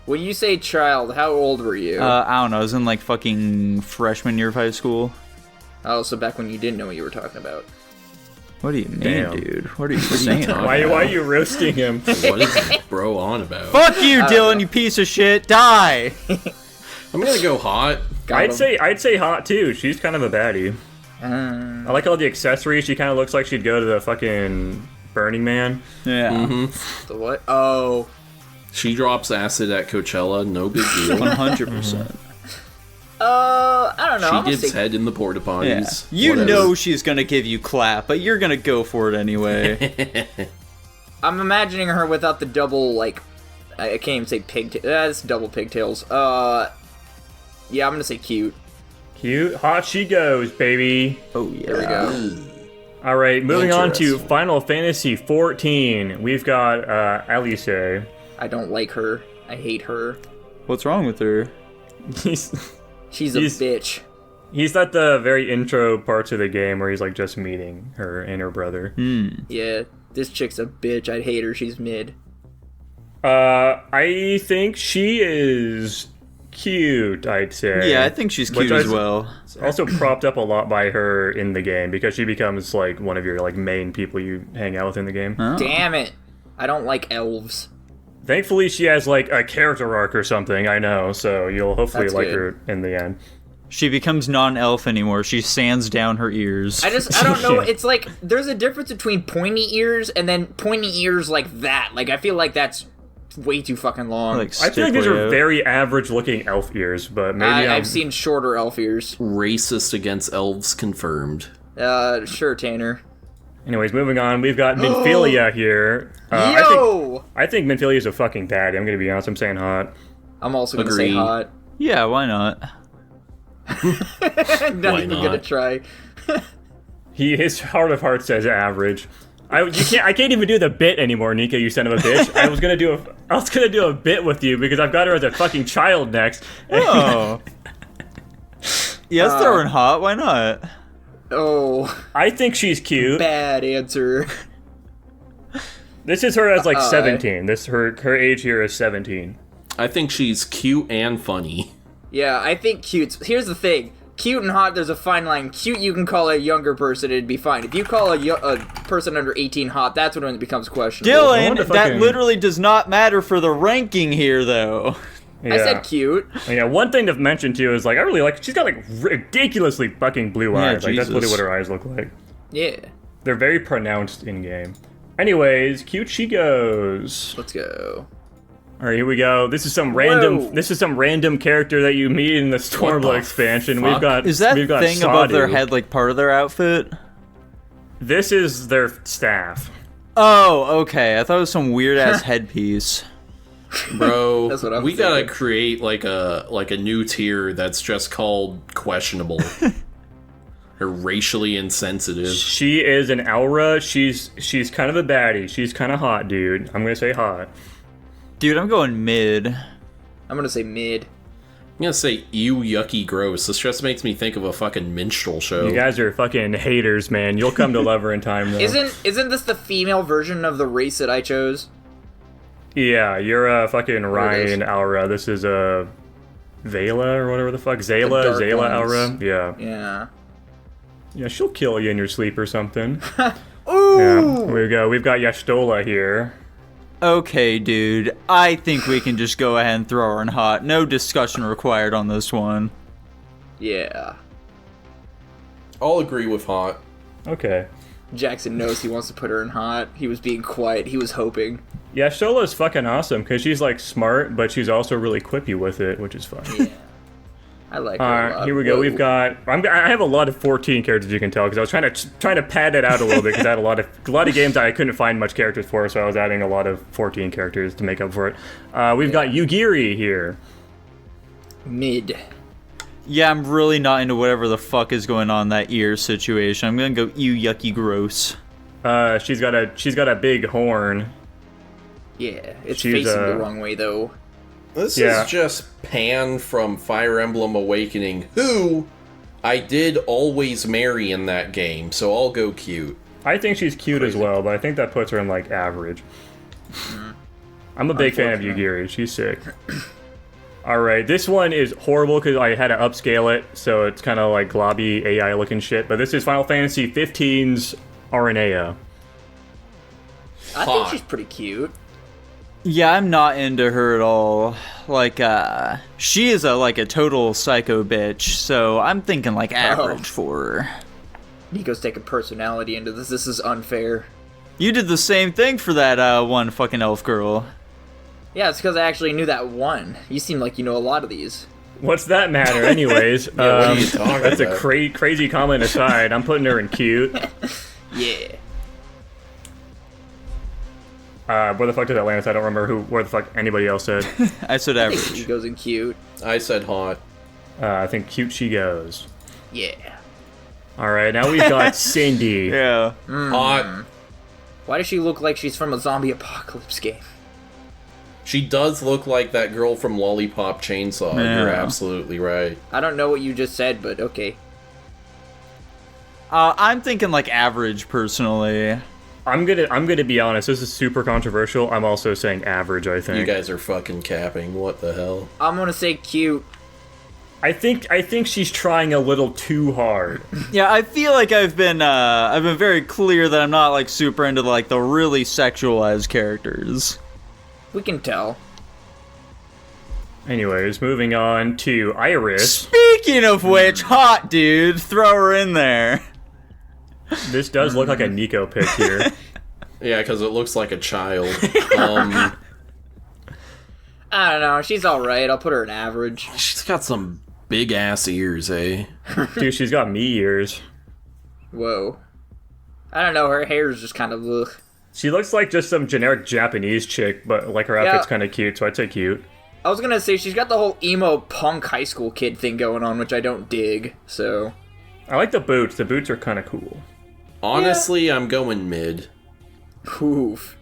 When you say child, how old were you? I don't know. I was in like fucking freshman year of high school. Oh, so back when you didn't know what you were talking about. What do you mean, Damn. dude? What are you saying? talking Why are you roasting him? What is this bro on about? Fuck you, Dylan, you piece of shit. Die! I'm gonna go hot. Got him. I'd say hot too. She's kind of a baddie. I like all the accessories. She kind of looks like she'd go to the fucking Burning Man. Yeah. The what? Oh. She drops acid at Coachella, no big deal. 100%. I don't know. I'm She gonna gives say- head in the porta Yeah. potties. You Whatever. know she's gonna give you clap, but you're gonna go for it anyway. I'm imagining her without the double, like, I can't even say pigtails. It's double pigtails. Yeah, I'm gonna say cute. Cute. Hot she goes, baby. Oh, yeah. There we go. All right, moving on to Interesting. Final Fantasy 14. We've got Alice. I don't like her. I hate her. What's wrong with her? He's She's a He's- bitch. he's at the very intro parts of the game where he's like just meeting her and her brother. Yeah, this chick's a bitch. I'd hate her. She's mid. I think she is cute. I'd say. Yeah, I think she's cute Which as well. It's also propped up a lot by her in the game because she becomes like one of your like main people you hang out with in the game. Oh. Damn it. I don't like elves. Thankfully, she has like a character arc or something. I know, so you'll hopefully That's like good. her in the end. She becomes non-elf anymore. She sands down her ears. I don't know. Yeah. It's like, there's a difference between pointy ears and then pointy ears like that. Like, I feel like that's way too fucking long. like I feel like these stick way are out. very average-looking elf ears, but maybe I've seen shorter elf ears. Racist against elves confirmed. Sure, Tanner. Anyways, moving on, we've got Minfilia here. Yo! I think Minfilia is a fucking baddie. I'm gonna be honest. I'm saying hot. I'm also gonna say Agreed. hot. Yeah, why not? Not Why even not? gonna try. His heart of hearts says average. I can't even do the bit anymore, Nika. You son of a bitch. I was gonna do a bit with you because I've got her as a fucking child next. Oh. Yeah, let's throw her in hot. Why not? Oh, I think she's cute. bad answer. This is her as like 17. Her age here is 17. I think she's cute and funny. Yeah, I think cute. Here's the thing. Cute and hot, there's a fine line. Cute, you can call a younger person, it'd be fine. If you call a person under 18 hot, that's when it becomes questionable. Dylan, wonder if I that can- literally does not matter for the ranking here, though. Yeah. I said cute. Yeah, one thing to mention too is like I really like she's got like ridiculously fucking blue Yeah, eyes. Like that's really Jesus. what her eyes look like. Yeah, They're very pronounced in game. Anyways, cute she goes. let's go. All right, here we go. This is some random. Whoa. This is some random character that you meet in the Stormblood the expansion. fuck? We've got. Is that we've got thing above their Sadu. head like part of their outfit? This is their staff. Oh, okay. I thought it was some weird ass headpiece. Bro, That's what I'm we gotta thinking. create like a new tier that's just called questionable. Or racially insensitive. She is an aura. She's kind of a baddie. She's kind of hot, dude. I'm gonna say hot. Dude, I'm going mid. I'm gonna say mid. I'm gonna say ew, yucky, gross. This just makes me think of a fucking minstrel show. You guys are fucking haters, man. You'll come to love her in time, though. Isn't this the female version of the race that I chose? Yeah, you're a fucking Ryan is. Aura. This is a Vela or whatever the fuck. Zayla dark Zayla ones. Aura. Yeah. Yeah. Yeah, she'll kill you in your sleep or something. Ooh! Yeah, we go. We've got Y'shtola here. Okay, dude. I think we can just go ahead and throw her in hot. No discussion required on this one. Yeah. I'll agree with hot. Okay. Jackson knows he wants to put her in hot. He was being quiet. He was hoping. Y'shtola is fucking awesome because she's like smart, but she's also really quippy with it, which is fun. Yeah. I like her a Alright, lot. here we go. Whoa. We've got. I have a lot of 14 characters, you can tell, because I was trying to pad it out a little bit because I had a lot of games that I couldn't find much characters for, so I was adding a lot of 14 characters to make up for it. We've got Yugiri here. Mid. Yeah, I'm really not into whatever the fuck is going on in that ear situation. I'm gonna go ew, yucky, gross. She's got a big horn. Yeah, it's She's, facing the wrong way though. This Yeah. is just Pan from Fire Emblem Awakening, who I did always marry in that game, so I'll go cute. I think she's cute as well, but I think that puts her in like average. I'm a big fan of Yugiri. She's sick. Alright, this one is horrible because I had to upscale it, so it's kind of like globby AI looking shit, but this is Final Fantasy 15's Aranea. I think she's pretty cute. Yeah, I'm not into her at all. Like, she is a total psycho bitch, so I'm thinking like average for her. Nico's taking personality into this. This is unfair. You did the same thing for that one fucking elf girl. Yeah, it's because I actually knew that one. You seem like you know a lot of these. What's that matter, anyways? what are you talking that's about? a crazy comment aside. I'm putting her in cute. Yeah. Where the fuck did that land? I don't remember where the fuck anybody else said. I said I think average. she goes in cute. I said hot. I think cute she goes. Yeah. Alright, now we've got Cindy. Yeah. Hot. Why does she look like she's from a zombie apocalypse game? She does look like that girl from Lollipop Chainsaw. Yeah. You're absolutely right. I don't know what you just said, but okay. I'm thinking like average personally. I'm gonna be honest, this is super controversial. I'm also saying average, I think. You guys are fucking capping. What the hell? I'm gonna say cute. I think she's trying a little too hard. Yeah, I feel like I've been very clear that I'm not like super into like the really sexualized characters. We can tell. Anyways, moving on to Iris. Speaking of which, hot dude, throw her in there. This does look like a Nico pick here. Yeah, because it looks like a child. I don't know. She's alright. I'll put her in average. She's got some big ass ears, eh? Dude, she's got me ears. Whoa. I don't know. Her hair is just kind of ugh. She looks like just some generic Japanese chick, but like her outfit's Yeah. kind of cute, so I'd say cute. I was gonna say she's got the whole emo punk high school kid thing going on, which I don't dig. So I like the boots. The boots are kind of cool. Honestly, I'm going mid. oof.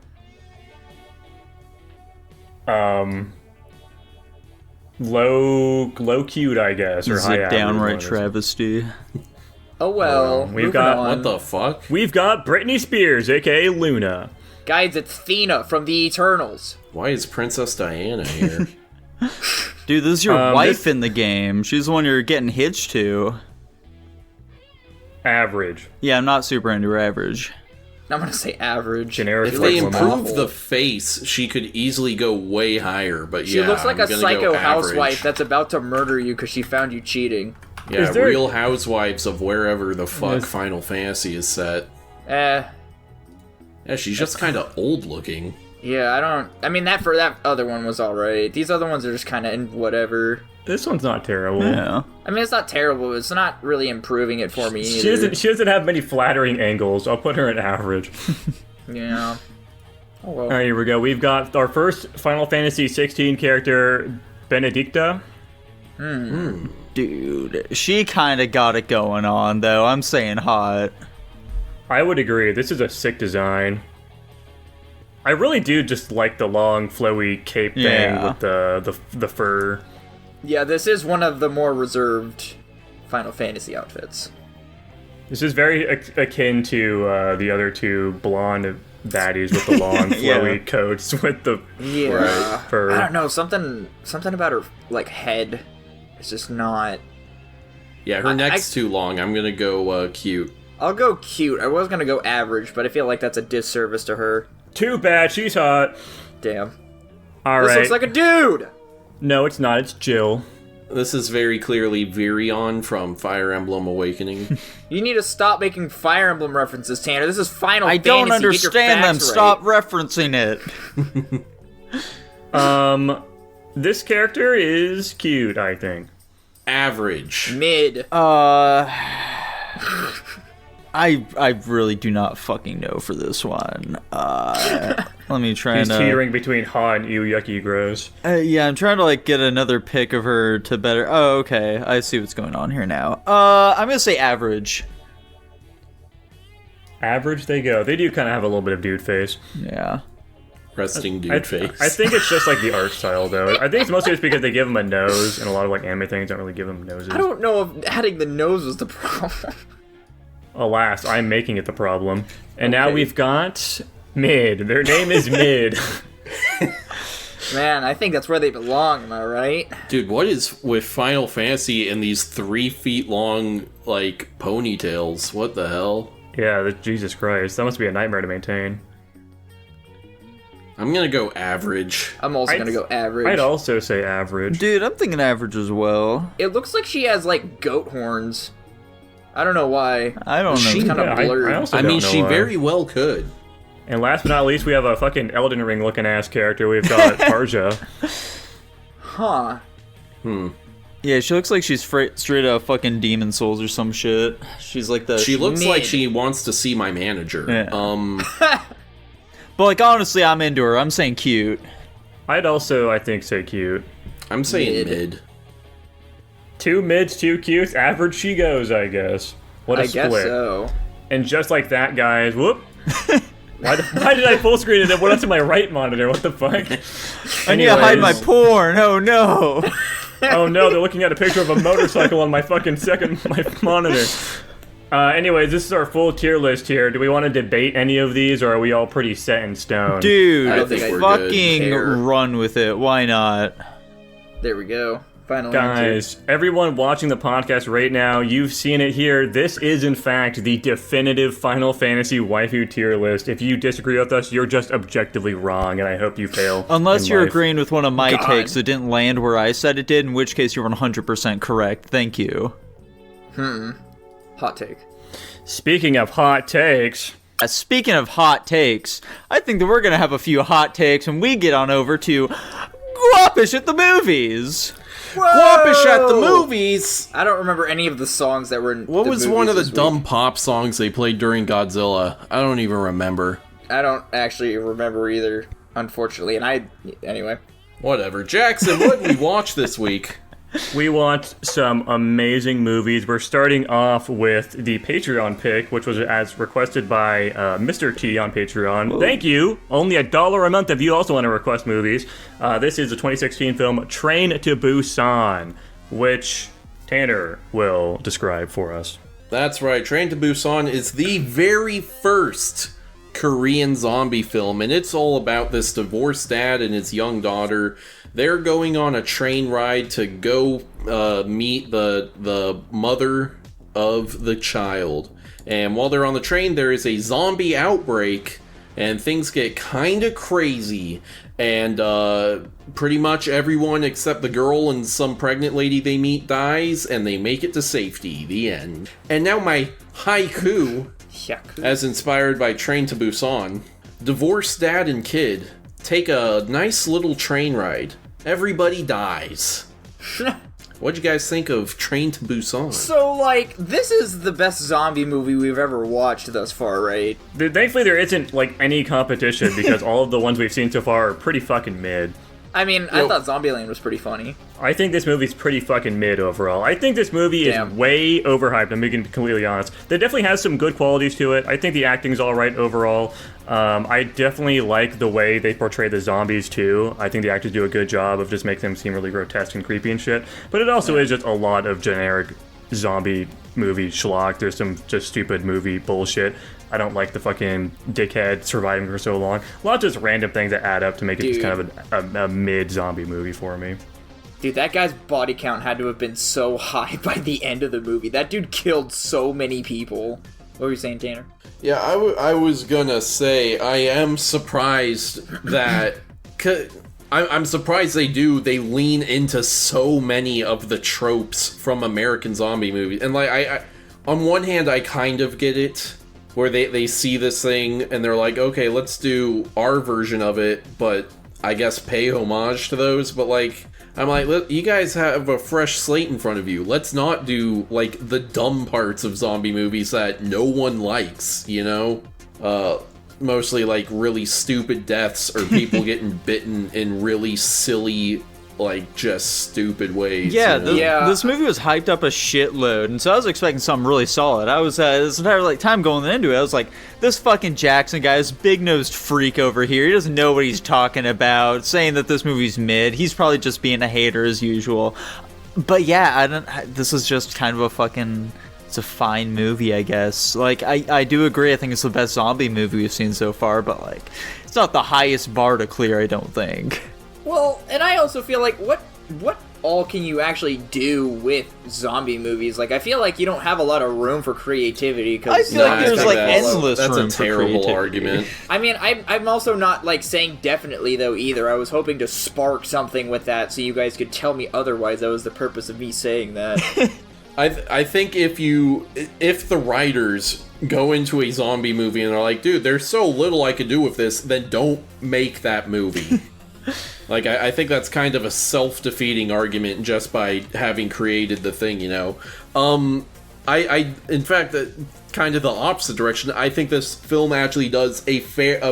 Low cute, I guess, or high Zip average, one downright of those. travesty. Oh well. We've moving got- on. What the fuck? We've got Britney Spears, aka Luna. Guys, it's Thena from the Eternals. Why is Princess Diana here? Dude, this is your wife this- in the game. She's the one you're getting hitched to. Average. Yeah, I'm not super into her average. I'm gonna say average. Generic If white they woman. improve the face, she could easily go way higher. But She yeah, looks like I'm a gonna psycho go housewife average. that's about to murder you because she found you cheating. Yeah, Is there- Real Housewives of wherever the fuck Is- Final Fantasy is set. Eh. Yeah, she's just kind of old looking. Yeah, I mean, that other one was alright. These other ones are just kind of in whatever. This one's not terrible. Yeah. I mean, it's not terrible, but it's not really improving it for me either. She doesn't have many flattering angles. I'll put her at average. Yeah. Oh well. Alright, here we go. We've got our first Final Fantasy 16 character, Benedicta. Dude, she kind of got it going on, though. I'm saying hot. I would agree. This is a sick design. I really do just like the long, flowy cape thing Yeah. with the fur. Yeah, this is one of the more reserved Final Fantasy outfits. This is very akin to the other two blonde baddies with the long, flowy coats with the Yeah. fur. I don't know, something about her like head is just not. Yeah, her neck's too long. I'm gonna go cute. I'll go cute. I was gonna go average, but I feel like that's a disservice to her. Too bad, she's hot. Damn. All This right. looks like a dude! No, it's not. It's Jill. This is very clearly Virion from Fire Emblem Awakening. You need to stop making Fire Emblem references, Tanner. This is Final I Fantasy. don't Get your understand them. facts right. Stop referencing it. This character is cute, I think. Average. Mid. I really do not fucking know for this one. Let me try He's and teetering between hot and ew, yucky, gross. yeah, I'm trying to like get another pick of her to better. Oh, okay, I see what's going on here now. I'm gonna say average. Average they go. They do kind of have a little bit of dude face. Yeah. Resting dude face. I think it's just like the art style, though. I think it's mostly just because they give him a nose, and a lot of like anime things don't really give them noses. I don't know if adding the nose was the problem. Alas, I'm making it the problem. And now Okay. we've got Mid. Their name is Mid. Man, I think that's where they belong, am I right? Dude, what is with Final Fantasy and these 3 feet long, like, ponytails? What the hell? Yeah, Jesus Christ. That must be a nightmare to maintain. I'm gonna go average. I'm also gonna go average. I'd also say average. Dude, I'm thinking average as well. It looks like she has, like, goat horns. I don't know why. I don't know. She's kind of Yeah, blurred. I also I don't mean, know she why. very well could. And last but not least, we have a fucking Elden Ring looking ass character. We've got Tarja. Huh. Yeah, she looks like she's straight out of fucking Demon Souls or some shit. She's like the. She looks Mid. like she wants to see my manager. Yeah. But like honestly, I'm into her. I'm saying cute. I'd also, I think, say cute. I'm saying Mid. mid. 2 mids, 2 cutes. Average she goes, I guess. What a I split. guess so. And just like that, guys, whoop. Why did I full screen it? It went up to my right monitor. What the fuck? I need to hide my Anyways. porn. Oh no. Oh no, they're looking at a picture of a motorcycle on my fucking my monitor. Anyways, this is our full tier list here. Do we want to debate any of these, or are we all pretty set in stone? Dude, I don't think we're fucking good. run with it. Why not? There we go. Final answer. Guys, everyone watching the podcast right now, you've seen it here. This is, in fact, the definitive Final Fantasy waifu tier list. If you disagree with us, you're just objectively wrong, and I hope you fail. Unless in you're life. agreeing with one of my God. takes that didn't land where I said it did, in which case you're 100% correct. Thank you. Hot take. Speaking of hot takes, Speaking of hot takes, I think that we're going to have a few hot takes when we get on over to Guapish at the movies. Guapish at the movies! I don't remember any of the songs that were in What the was one of the movies this dumb week. pop songs they played during Godzilla? I don't even remember. I don't actually remember either, unfortunately. And anyway. Whatever. Jackson, what did we watch this week? we want some amazing movies. We're starting off with the Patreon pick, which was as requested by Mr. T on Patreon. Thank you. Only $1 a month if you also want to request movies. This is the 2016 film Train to Busan, which Tanner will describe for us. That's right. Train to Busan is the very first Korean zombie film, and it's all about this divorced dad and his young daughter. They're going on a train ride to go meet the mother of the child. And while they're on the train, there is a zombie outbreak, and things get kind of crazy. And pretty much everyone except the girl and some pregnant lady they meet dies, and they make it to safety. The end. And now my haiku, as inspired by Train to Busan. Divorced dad and kid take a nice little train ride. Everybody dies. What'd you guys think of Train to Busan? So, like, this is the best zombie movie we've ever watched thus far, right? Thankfully, there isn't like any competition because all of the ones we've seen so far are pretty fucking mid. I mean, I thought Zombieland was pretty funny. I think this movie's pretty fucking mid overall. I think this movie is way overhyped, I'm being completely honest. It definitely has some good qualities to it. I think the acting's alright overall. I definitely like the way they portray the zombies, too. I think the actors do a good job of just making them seem really grotesque and creepy and shit. But it also is just a lot of generic zombie movie schlock. There's some just stupid movie bullshit. I don't like the fucking dickhead surviving for so long. A lot of just random things that add up to make it just kind of a mid-zombie movie for me. Dude, that guy's body count had to have been so high by the end of the movie. That dude killed so many people. What were you saying, Tanner? Yeah, I was gonna say, I am surprised that... I'm surprised they lean into so many of the tropes from American zombie movies. And, like, I on one hand, I kind of get it, where they see this thing and they're like, okay, let's do our version of it, but I guess pay homage to those. But, like, I'm like, look, you guys have a fresh slate in front of you. Let's not do, like, the dumb parts of zombie movies that no one likes, you know? Mostly, like, really stupid deaths or people getting bitten in really silly, like, just stupid ways. Yeah, you know? This movie was hyped up a shitload, and so I was expecting something really solid. I was, this entire, like, time going into it, I was like, this fucking Jackson guy is big-nosed freak over here. He doesn't know what he's talking about, saying that this movie's mid. He's probably just being a hater as usual. But yeah, this is just kind of a fucking... It's a fine movie, I guess. Like, I do agree, I think it's the best zombie movie we've seen so far, but, like, it's not the highest bar to clear, I don't think. Well, and I also feel like, what all can you actually do with zombie movies? Like, I feel like you don't have a lot of room for creativity. Cause I feel like there's, like, endless that's room a for terrible creativity. argument. I mean, I'm also not, like, saying definitely, though, either. I was hoping to spark something with that so you guys could tell me otherwise. That was the purpose of me saying that. I think if the writers go into a zombie movie and are like, dude, there's so little I could do with this, then don't make that movie. Like, I think that's kind of a self-defeating argument just by having created the thing, you know? In fact, kind of the opposite direction, I think this film actually does a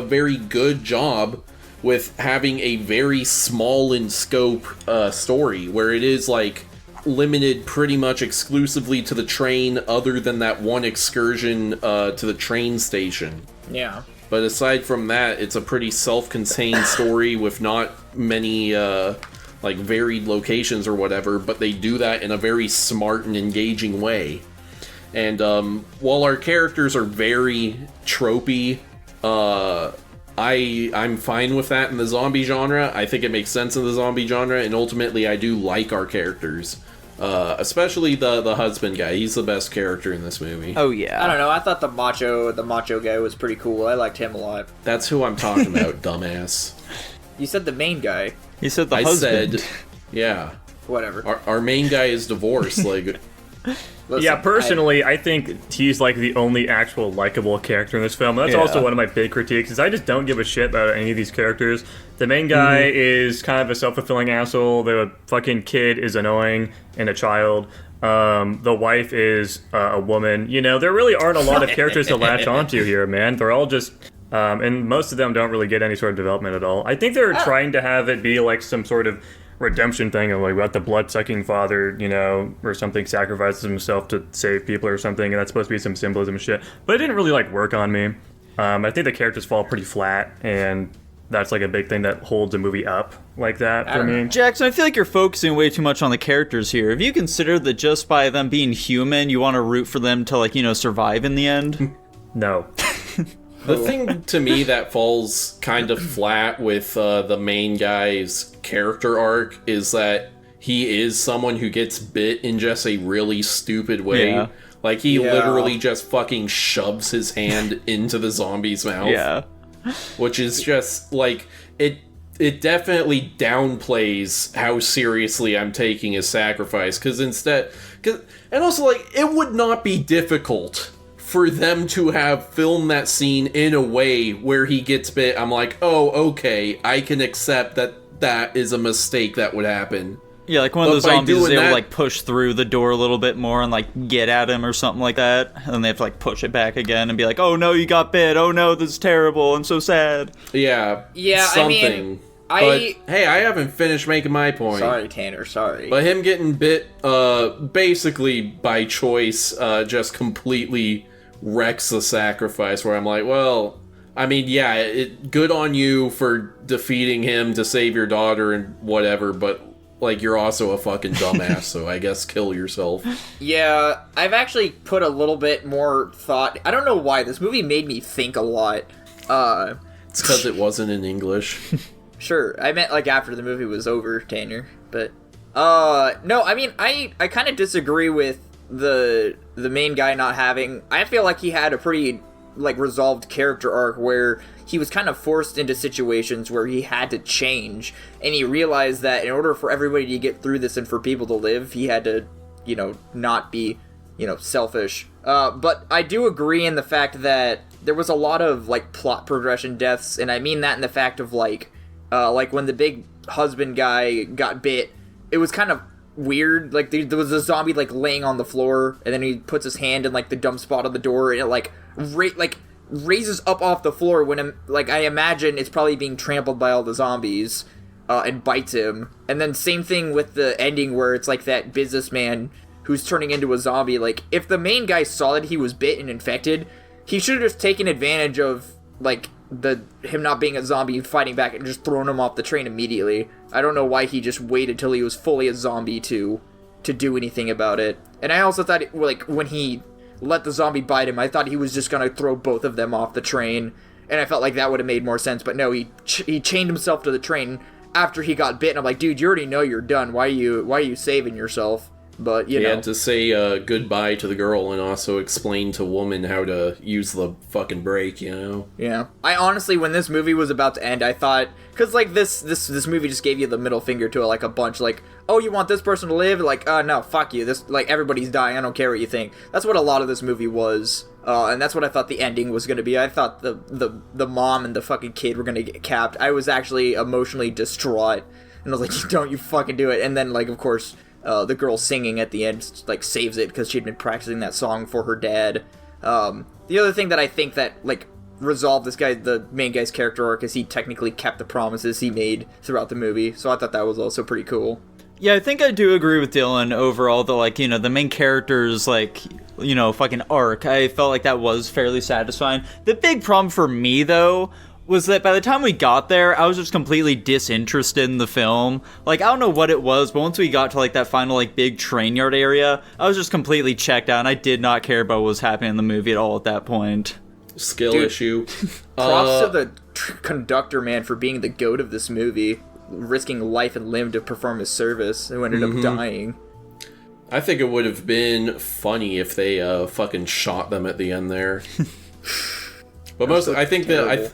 very good job with having a very small in scope story, where it is, like, limited pretty much exclusively to the train, other than that one excursion to the train station. Yeah. But aside from that, it's a pretty self-contained story with not many like varied locations or whatever, but they do that in a very smart and engaging way. And while our characters are very tropey, I'm fine with that in the zombie genre. I think it makes sense in the zombie genre, and ultimately I do like our characters. Especially the husband guy. He's the best character in this movie. Oh yeah. I don't know, I thought the macho guy was pretty cool. I liked him a lot. That's who I'm talking about, dumbass. You said the main guy. He said the husband. Yeah. Whatever. Our main guy is divorced, like... Listen, Yeah, personally, I think he's like the only actual likable character in this film. That's also one of my big critiques, is I just don't give a shit about any of these characters. The main guy is kind of a self-fulfilling asshole. The fucking kid is annoying and a child. The wife is a woman. You know, there really aren't a lot of characters to latch onto here, man. They're all just... and most of them don't really get any sort of development at all. I think they're trying to have it be like some sort of redemption thing, of like about the blood-sucking father, you know, or something, sacrifices himself to save people or something, and that's supposed to be some symbolism and shit. But it didn't really like work on me. I think the characters fall pretty flat, and that's like a big thing that holds a movie up like that for me. Jackson, I feel like you're focusing way too much on the characters here. Have you considered that just by them being human, you want to root for them to, like, you know, survive in the end? No. The thing to me that falls kind of flat with the main guy's character arc is that he is someone who gets bit in just a really stupid way. Yeah. Like, he literally just fucking shoves his hand into the zombie's mouth. Yeah. Which is just, like, it definitely downplays how seriously I'm taking his sacrifice. And also, like, it would not be difficult for them to have filmed that scene in a way where he gets bit. I'm like, oh, okay, I can accept that is a mistake that would happen. Yeah, like one of those zombies is able to, like, push through the door a little bit more and, like, get at him or something like that. And then they have to, like, push it back again and be like, oh no, you got bit. Oh no, this is terrible. I'm so sad. Yeah. Yeah, something. I mean, Hey, I haven't finished making my point. Sorry, Tanner, sorry. But him getting bit, basically by choice, just completely wrecks the sacrifice, where I'm like, well, I mean, yeah, good on you for defeating him to save your daughter and whatever, but, like, you're also a fucking dumbass, so I guess kill yourself. Yeah, I've actually put a little bit more thought. I don't know why, this movie made me think a lot. It's because it wasn't in English. Sure, I meant, like, after the movie was over, Tanner, but... no, I mean, I kind of disagree with the main guy not having... I feel like he had a pretty, like, resolved character arc where he was kind of forced into situations where he had to change, and he realized that in order for everybody to get through this and for people to live, he had to, you know, not be, you know, selfish. But I do agree in the fact that there was a lot of, like, plot progression deaths, and I mean that in the fact of, like when the big husband guy got bit, it was kind of weird. Like, there was a zombie, like, laying on the floor, and then he puts his hand in, like, the dumb spot on the door, and it, like, raises up off the floor when, like, I imagine it's probably being trampled by all the zombies, and bites him. And then same thing with the ending where it's, like, that businessman who's turning into a zombie. Like, if the main guy saw that he was bit and infected, he should have just taken advantage of, like, him not being a zombie fighting back and just throwing him off the train immediately. I don't know why he just waited till he was fully a zombie to do anything about it. And I also thought, like, when he let the zombie bite him, I thought he was just gonna throw both of them off the train, and I felt like that would have made more sense, but no, he chained himself to the train after he got bit, and I'm like, dude, you already know you're done. Why are you saving yourself? But, you know. He had to say goodbye to the girl and also explain to woman how to use the fucking brake, you know? Yeah. I honestly, when this movie was about to end, I thought... Because, like, this movie just gave you the middle finger to it, like, a bunch. Like, oh, you want this person to live? Like, no, fuck you. This, like, everybody's dying. I don't care what you think. That's what a lot of this movie was. And that's what I thought the ending was going to be. I thought the mom and the fucking kid were going to get capped. I was actually emotionally distraught. And I was like, don't you fucking do it. And then, like, of course... the girl singing at the end, like, saves it because she'd been practicing that song for her dad. The other thing that I think that, like, resolved the main guy's character arc is he technically kept the promises he made throughout the movie, so I thought that was also pretty cool. Yeah, I think I do agree with Dylan overall, that, like, you know, the main character's, like, you know, fucking arc, I felt like that was fairly satisfying. The big problem for me, though, was that by the time we got there, I was just completely disinterested in the film. Like, I don't know what it was, but once we got to, like, that final, like, big train yard area, I was just completely checked out, and I did not care about what was happening in the movie at all at that point. Skill issue. Props to the conductor, man, for being the goat of this movie, risking life and limb to perform his service, who ended up dying. I think it would have been funny if they fucking shot them at the end there. But most, I think that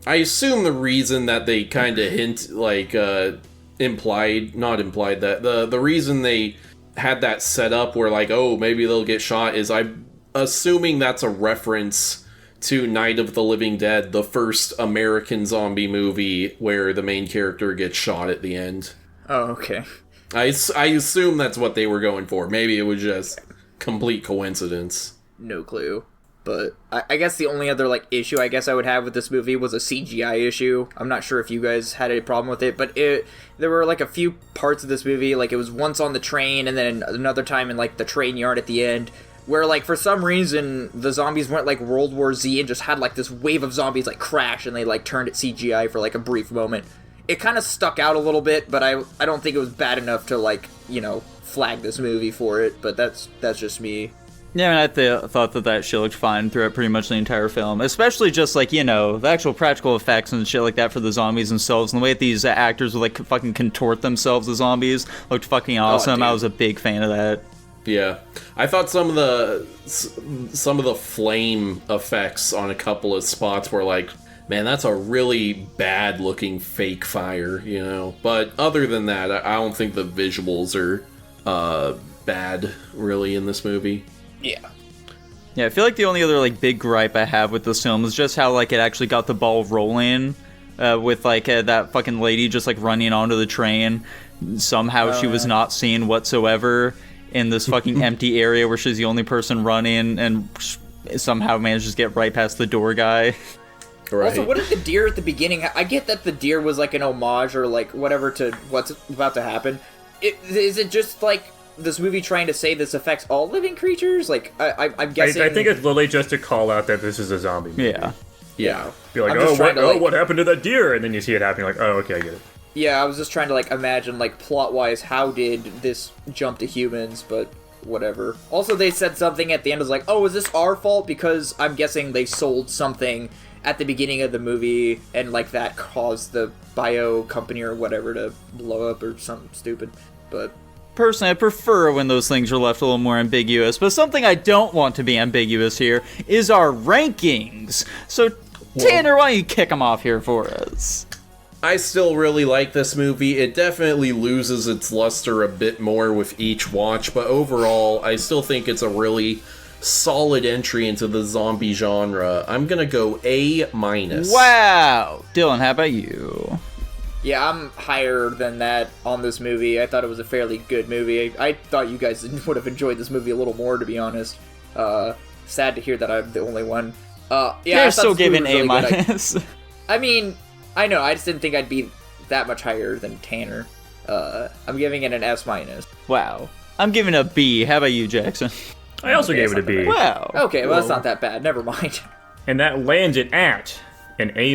I assume the reason that they kind of hint, like, not implied that the reason they had that set up where, like, oh, maybe they'll get shot is I'm assuming that's a reference to Night of the Living Dead, the first American zombie movie where the main character gets shot at the end. Oh, okay. I assume that's what they were going for. Maybe it was just complete coincidence. No clue. But I guess the only other, like, issue I guess I would have with this movie was a CGI issue. I'm not sure if you guys had any problem with it, but there were, like, a few parts of this movie, like, it was once on the train and then another time in, like, the train yard at the end, where, like, for some reason, the zombies went, like, World War Z and just had, like, this wave of zombies, like, crash, and they, like, turned it CGI for, like, a brief moment. It kind of stuck out a little bit, but I don't think it was bad enough to, like, you know, flag this movie for it, but that's just me. Yeah, I mean, I thought that shit looked fine throughout pretty much the entire film. Especially just, like, you know, the actual practical effects and shit like that for the zombies themselves. And the way that these actors would, like, fucking contort themselves as zombies looked fucking awesome. I was a big fan of that. Yeah. I thought some of the flame effects on a couple of spots were like, man, that's a really bad looking fake fire, you know? But other than that, I don't think the visuals are bad, really, in this movie. Yeah. Yeah, I feel like the only other, like, big gripe I have with this film is just how, like, it actually got the ball rolling with, like, that fucking lady just, like, running onto the train. Somehow she was not seen whatsoever in this fucking empty area where she's the only person running, and somehow managed to get right past the door guy. Right. Also, what is the deer at the beginning? I get that the deer was like an homage or like whatever to what's about to happen. Is it just like this movie trying to say this affects all living creatures? Like, I'm guessing. I think it's literally just to call out that this is a zombie movie. Yeah. Be like, I'm just trying to, what happened to that deer? And then you see it happening, like, oh, okay, I get it. Yeah, I was just trying to like imagine like plot-wise how did this jump to humans, but whatever. Also, they said something at the end was like, oh, is this our fault? Because I'm guessing they sold something at the beginning of the movie and like that caused the bio company or whatever to blow up or something stupid. But Personally, I prefer when those things are left a little more ambiguous, but something I don't want to be ambiguous here is our rankings. So, Tanner, why don't you kick them off here for us? I still really like this movie. It definitely loses its luster a bit more with each watch, but overall, I still think it's a really solid entry into the zombie genre. I'm gonna go A-. Wow! Dylan, how about you? yeah, I'm higher than that on this movie. I thought it was a fairly good movie. I thought you guys would have enjoyed this movie a little more, to be honest. Sad to hear that I'm the only one. Yeah, You're still giving A-. I mean, I know, I just didn't think I'd be that much higher than Tanner. I'm giving it an S-. Wow. I'm giving it a B. How about you, Jackson? I also Okay, gave it a B. Wow. Okay, well, that's not that bad. Never mind. And that lands it at an A-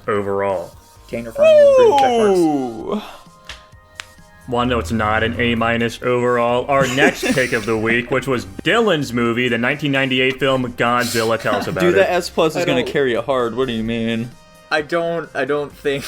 overall. Tanner from green check marks. Ooh. Well, no, it's not an A- overall. Our next pick of the week, which was Dylan's movie, the 1998 film Godzilla. Tell us about Dude, it. that S+ is I gonna don't- carry you hard. What do you mean? I don't think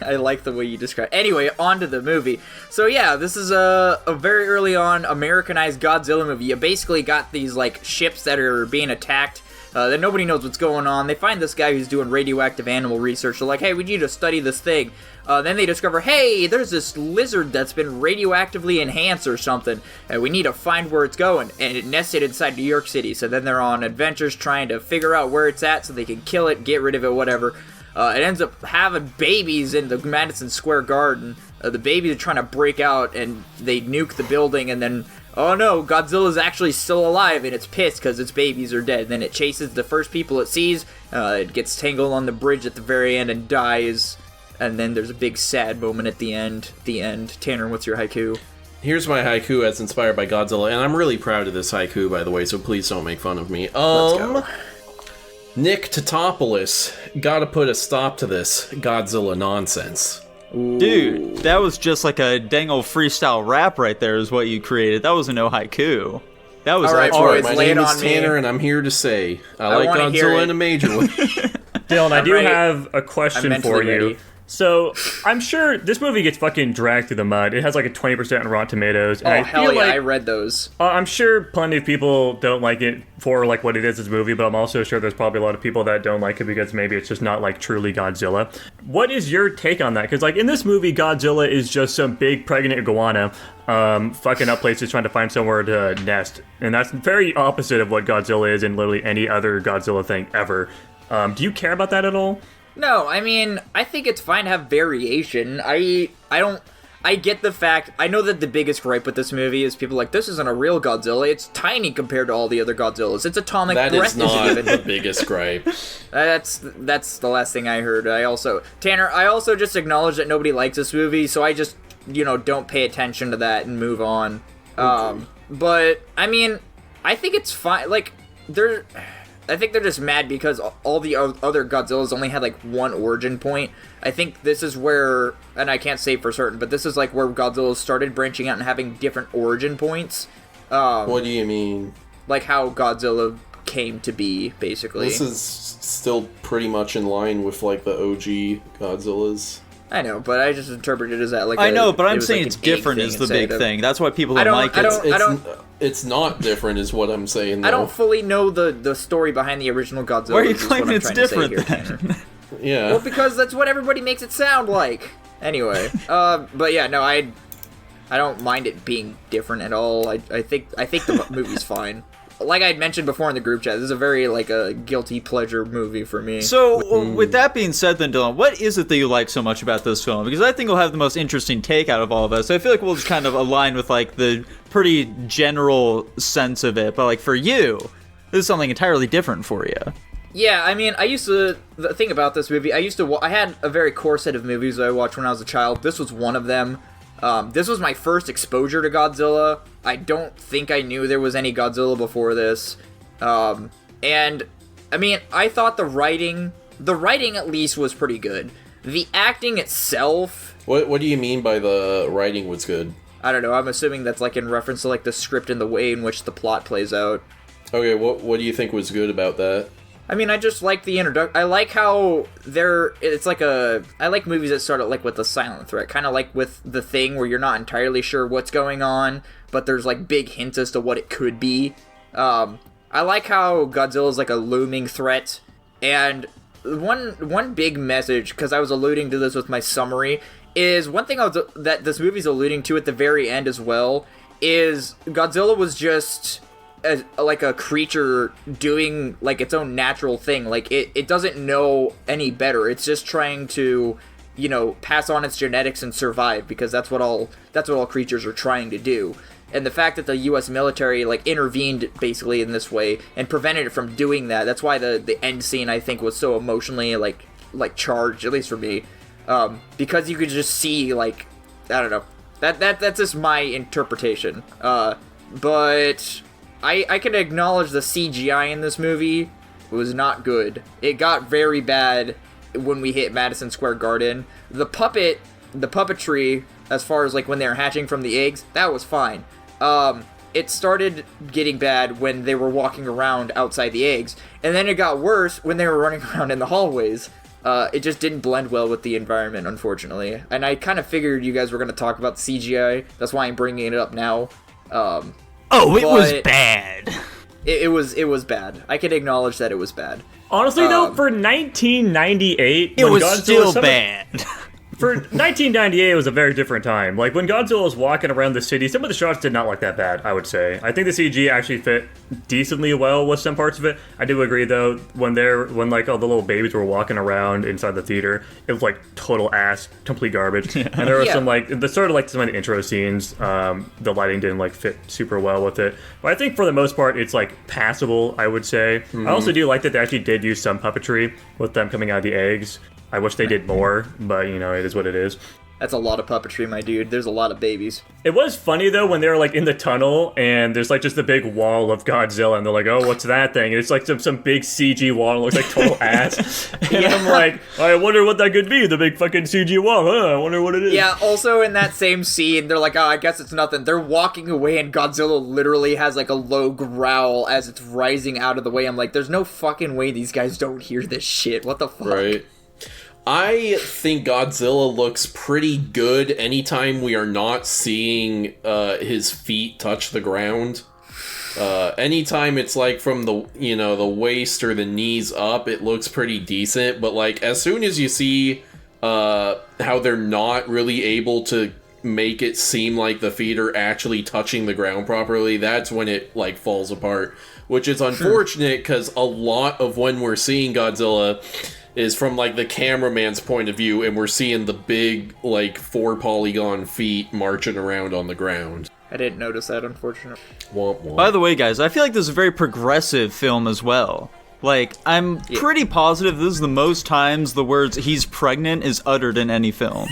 I like the way you describe. Anyway, on to the movie. So yeah, this is a very early on Americanized Godzilla movie. You basically got these like ships that are being attacked. That nobody knows what's going on. They find this guy who's doing radioactive animal research. They're like, hey, we need to study this thing. Then they discover, hey, there's this lizard that's been radioactively enhanced or something, and we need to find where it's going. And it nested inside New York City. So then they're on adventures trying to figure out where it's at so they can kill it, get rid of it, whatever. It ends up having babies in the Madison Square Garden. The babies are trying to break out, and they nuke the building, and then, oh no, Godzilla's actually still alive, and it's pissed because its babies are dead. Then it chases the first people it sees, it gets tangled on the bridge at the very end and dies, and then there's a big sad moment at the end. Tanner, what's your haiku? Here's my haiku that's inspired by Godzilla, and I'm really proud of this haiku, by the way, so please don't make fun of me. Let's go. Nick Totopoulos, gotta put a stop to this Godzilla nonsense. Dude, that was just like a dang old freestyle rap right there is what you created. That wasn't no haiku. That was All right, art. boys, My lay it name on is me. Tanner, and I'm here to say I like wanna hear Godzilla it. in a major way. Dylan, I I'm do ready. have a I'm question mentally for you. ready. So, I'm sure this movie gets fucking dragged through the mud. It has like a 20% on Rotten Tomatoes. And Oh, I hell feel yeah, like, I read those. I'm sure plenty of people don't like it for like what it is as a movie, but I'm also sure there's probably a lot of people that don't like it because maybe it's just not like truly Godzilla. What is your take on that? Because like in this movie, Godzilla is just some big pregnant iguana fucking up places trying to find somewhere to nest. And that's very opposite of what Godzilla is in literally any other Godzilla thing ever. Do you care about that at all? No, I mean, I think it's fine to have variation. I get the fact, I know that the biggest gripe with this movie is people like, this isn't a real Godzilla, it's tiny compared to all the other Godzillas, it's atomic That breath is not isn't the even. biggest gripe. That's the last thing I heard. Tanner, I also just acknowledge that nobody likes this movie, so I just, don't pay attention to that and move on. But, I mean, I think it's fine, like, I think they're just mad because all the other Godzillas only had like one origin point. I think this is where, and I can't say for certain, but this is like where Godzilla started branching out and having different origin points. What do you mean? Like how Godzilla came to be, basically. This is still pretty much in line with like the OG Godzillas. I know, but I just interpreted it as that. Like I know, but it I'm was, saying like, it's an egg different thing is the instead big of- thing. That's why people I don't don't- like I it. don't- It's not different, is what I'm saying. Though. I don't fully know the story behind the original Godzilla. Why are you is what I'm claiming it's trying to say different here, Tanner. then? Yeah. Well, because that's what everybody makes it sound like. Anyway, but yeah, no, I don't mind it being different at all. I think the movie's fine. Like I had mentioned before in the group chat, this is a very like a guilty pleasure movie for me. So, with that being said, then Dylan, what is it that you like so much about this film? Because I think we'll have the most interesting take out of all of us. So I feel like we'll just kind of align with like the pretty general sense of it. But like for you, this is something entirely different for you. Yeah, I mean, the thing about this movie, I had a very core set of movies that I watched when I was a child. This was one of them. This was my first exposure to Godzilla. I don't think I knew there was any Godzilla before this. And, I mean, I thought the writing at least was pretty good. The acting itself... What do you mean by the writing was good? I don't know, I'm assuming that's, like, in reference to, like, the script and the way in which the plot plays out. Okay, what do you think was good about that? I mean, I just like the introduction. I like how I like movies that start out, like, with a silent threat. Kind of like with The Thing, where you're not entirely sure what's going on, but there's, like, big hints as to what it could be. I like how Godzilla's, like, a looming threat. And one big message, because I was alluding to this with my summary, is one thing that this movie's alluding to at the very end as well, is Godzilla was just... like a creature doing like its own natural thing. Like it doesn't know any better. It's just trying to, you know, pass on its genetics and survive, because that's what all creatures are trying to do. And the fact that the US military like intervened basically in this way and prevented it from doing that, that's why the end scene I think was so emotionally like charged, at least for me. Because you could just see, like, I don't know. That's just my interpretation. But I can acknowledge the CGI in this movie was not good. It got very bad when we hit Madison Square Garden. The puppetry, as far as like when they were hatching from the eggs, that was fine. It started getting bad when they were walking around outside the eggs, and then it got worse when they were running around in the hallways. It just didn't blend well with the environment, unfortunately. And I kind of figured you guys were going to talk about the CGI. That's why I'm bringing it up now. It was bad. It was bad. I can acknowledge that it was bad. Honestly, though, for 1998, it was still bad. For 1998, it was a very different time. Like, when Godzilla was walking around the city, some of the shots did not look that bad, I would say. I think the CG actually fit decently well with some parts of it. I do agree, though, when like, all the little babies were walking around inside the theater, it was, like, total ass, complete garbage. Yeah. And there was some, like, some of the intro scenes, the lighting didn't, like, fit super well with it. But I think, for the most part, it's, like, passable, I would say. Mm-hmm. I also do like that they actually did use some puppetry with them coming out of the eggs. I wish they did more, but, you know, it is what it is. That's a lot of puppetry, my dude. There's a lot of babies. It was funny, though, when they were, like, in the tunnel, and there's, like, just a big wall of Godzilla, and they're like, oh, what's that thing? And it's, like, some big CG wall, and it looks like total ass. And I'm like, I wonder what that could be, the big fucking CG wall, huh? I wonder what it is. Yeah, also in that same scene, they're like, oh, I guess it's nothing. They're walking away, and Godzilla literally has, like, a low growl as it's rising out of the way. I'm like, there's no fucking way these guys don't hear this shit. What the fuck? Right. I think Godzilla looks pretty good anytime we are not seeing his feet touch the ground. Anytime it's like from the waist or the knees up, it looks pretty decent. But like as soon as you see how they're not really able to make it seem like the feet are actually touching the ground properly, that's when it like falls apart. Which is unfortunate because a lot of when we're seeing Godzilla is from, like, the cameraman's point of view, and we're seeing the big, like, 4-polygon feet marching around on the ground. I didn't notice that, unfortunately. Womp womp. By the way, guys, I feel like this is a very progressive film as well. Like, I'm pretty positive this is the most times the words, he's pregnant, is uttered in any film.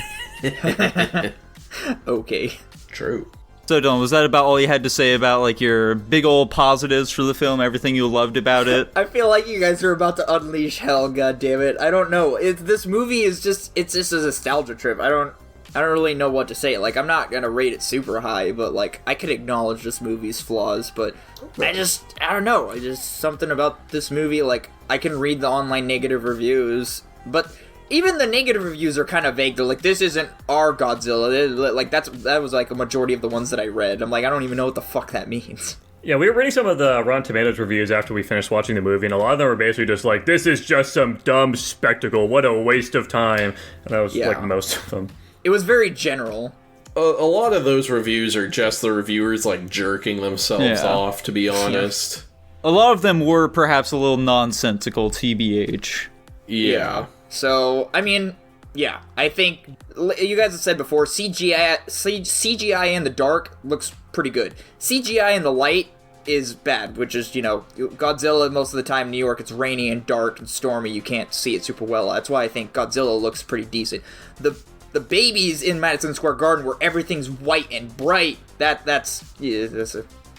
Okay. True. So, Dylan, was that about all you had to say about, like, your big old positives for the film, everything you loved about it? I feel like you guys are about to unleash hell, goddammit. I don't know. This movie is just a nostalgia trip. I don't really know what to say. Like, I'm not gonna rate it super high, but, like, I can acknowledge this movie's flaws, but I don't know. Something about this movie, like, I can read the online negative reviews, but even the negative reviews are kind of vague. They're like, this isn't our Godzilla. Like, that was, like, a majority of the ones that I read. I'm like, I don't even know what the fuck that means. Yeah, we were reading some of the Rotten Tomatoes reviews after we finished watching the movie, and a lot of them were basically just like, this is just some dumb spectacle. What a waste of time. And that was, like, most of them. It was very general. A lot of those reviews are just the reviewers, like, jerking themselves off, to be honest. A lot of them were perhaps a little nonsensical, TBH. Yeah. So, I mean, yeah, I think, you guys have said before, CGI in the dark looks pretty good. CGI in the light is bad, which is, Godzilla, most of the time in New York, it's rainy and dark and stormy, you can't see it super well. That's why I think Godzilla looks pretty decent. The babies in Madison Square Garden where everything's white and bright,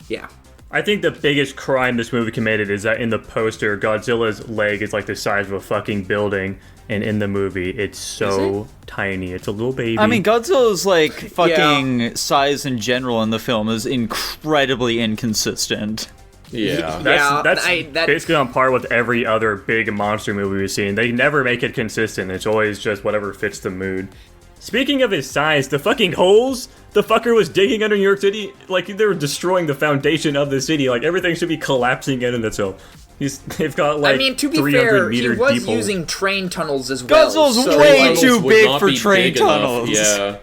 yeah. I think the biggest crime this movie committed is that in the poster, Godzilla's leg is like the size of a fucking building, and in the movie, it's so tiny. It's a little baby. I mean, Godzilla's like fucking size in general in the film is incredibly inconsistent. Yeah. That's basically on par with every other big monster movie we've seen. They never make it consistent. It's always just whatever fits the mood. Speaking of his size, the fucking holes the fucker was digging under New York City, like, they were destroying the foundation of the city. Like, everything should be collapsing in itself. They've got, like, I mean, to be 300 fair, meter he was deep using holes. train tunnels as well. Godzilla's so, way like, too Would big not for be train big enough, tunnels. Yeah.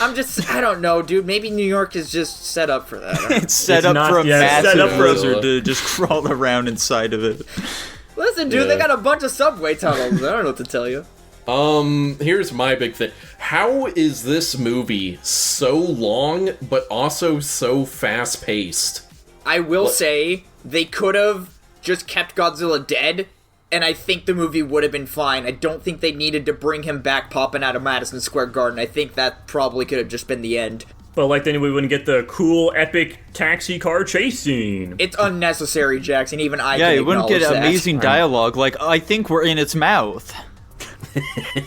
I don't know, dude. Maybe New York is just set up for that. It's set up not- for a yeah, it's massive set up for- lizard to just crawl around inside of it. Listen, dude, they got a bunch of subway tunnels. I don't know what to tell you. Here's my big thing. How is this movie so long, but also so fast-paced? I will say, they could have just kept Godzilla dead, and I think the movie would have been fine. I don't think they needed to bring him back popping out of Madison Square Garden. I think that probably could have just been the end. But, like, then we wouldn't get the cool, epic taxi car chase scene. It's unnecessary, Jackson. Even I Yeah, can you wouldn't acknowledge get that. amazing dialogue. Like, I think we're in its mouth.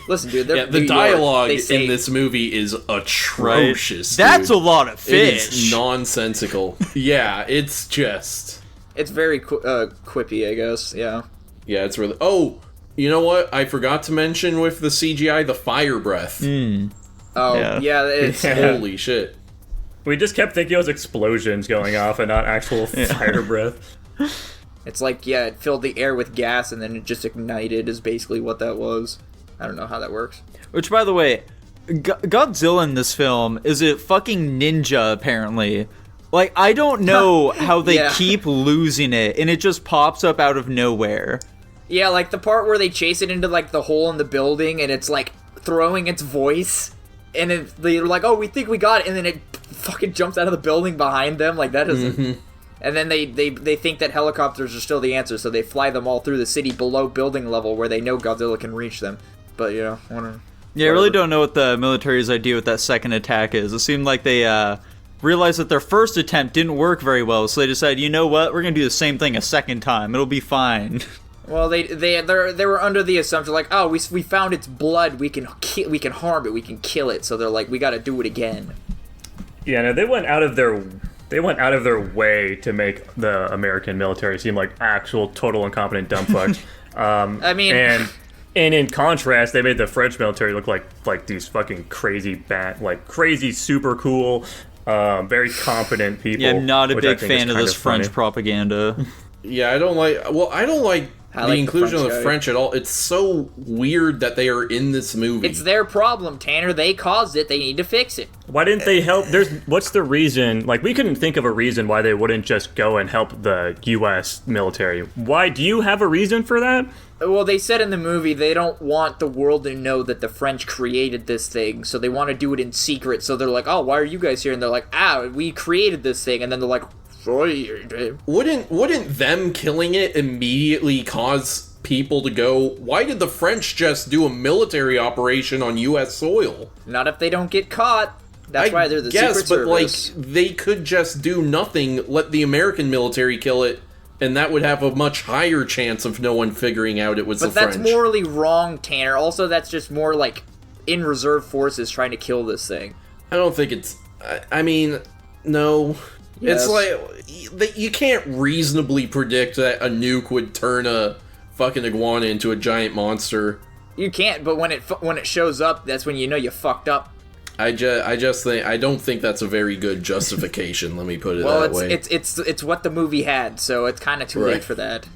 Listen, dude, they're Yeah, the New York. dialogue They say- in this movie is atrocious. That's dude. a lot of It fish. is nonsensical. Yeah, it's just... It's very quippy, I guess. Yeah. Yeah, it's really... Oh, you know what? I forgot to mention with the CGI, the fire breath. Oh, Yeah. yeah. It's Holy shit. We just kept thinking it was explosions going off and not actual fire breath. It's like, yeah, it filled the air with gas and then it just ignited is basically what that was. I don't know how that works. Which, by the way, Godzilla in this film is a fucking ninja, apparently. Like, I don't know how they Yeah. keep losing it, and it just pops up out of nowhere. Yeah, like the part where they chase it into like the hole in the building and it's like throwing its voice and they're like, oh, we think we got it, and then it fucking jumps out of the building behind them. Like, that isn't... And then they think that helicopters are still the answer, so they fly them all through the city below building level where they know Godzilla can reach them. But, whatever. Yeah, I really don't know what the military's idea with that second attack is. It seemed like they realized that their first attempt didn't work very well, so they decided, you know what, we're gonna do the same thing a second time. It'll be fine. Well, they were under the assumption like, oh, we found its blood, we can harm it, we can kill it. So they're like, we got to do it again. Yeah, no, they went out of their way to make the American military seem like actual total incompetent dumb fucks. I mean, and in contrast, they made the French military look like these fucking crazy super cool, very competent people. Yeah, I'm not a which I big think is fan of kind this French funny. propaganda. Yeah, I don't like I the like the inclusion French of the guy. French at all. It's so weird that they are in this movie. it's their problem, Tanner. They caused it. They need to fix it. Why didn't they help? What's the reason? Like, we couldn't think of a reason why they wouldn't just go and help the U.S. military. Why? Do you have a reason for that? Well, they said in the movie they don't want the world to know that the French created this thing, so they want to do it in secret. So they're like, oh, why are you guys here? And they're like, we created this thing. And then they're like, Wouldn't them killing it immediately cause people to go, why did the French just do a military operation on U.S. soil? not if they don't get caught. That's why they're the Yes, Secret but Service. like they could just do nothing, let the American military kill it, and that would have a much higher chance of no one figuring out it was But the that's French. morally wrong, Tanner. Also, that's just more like in reserve forces trying to kill this thing. I don't think it's. I mean, no. Yes. It's like you can't reasonably predict that a nuke would turn a fucking iguana into a giant monster. You can't, but when it shows up, that's when you know you fucked up. I just think I don't think that's a very good justification. Let me put it Well, that way. it's what the movie had, so it's kind of too Right. late for that.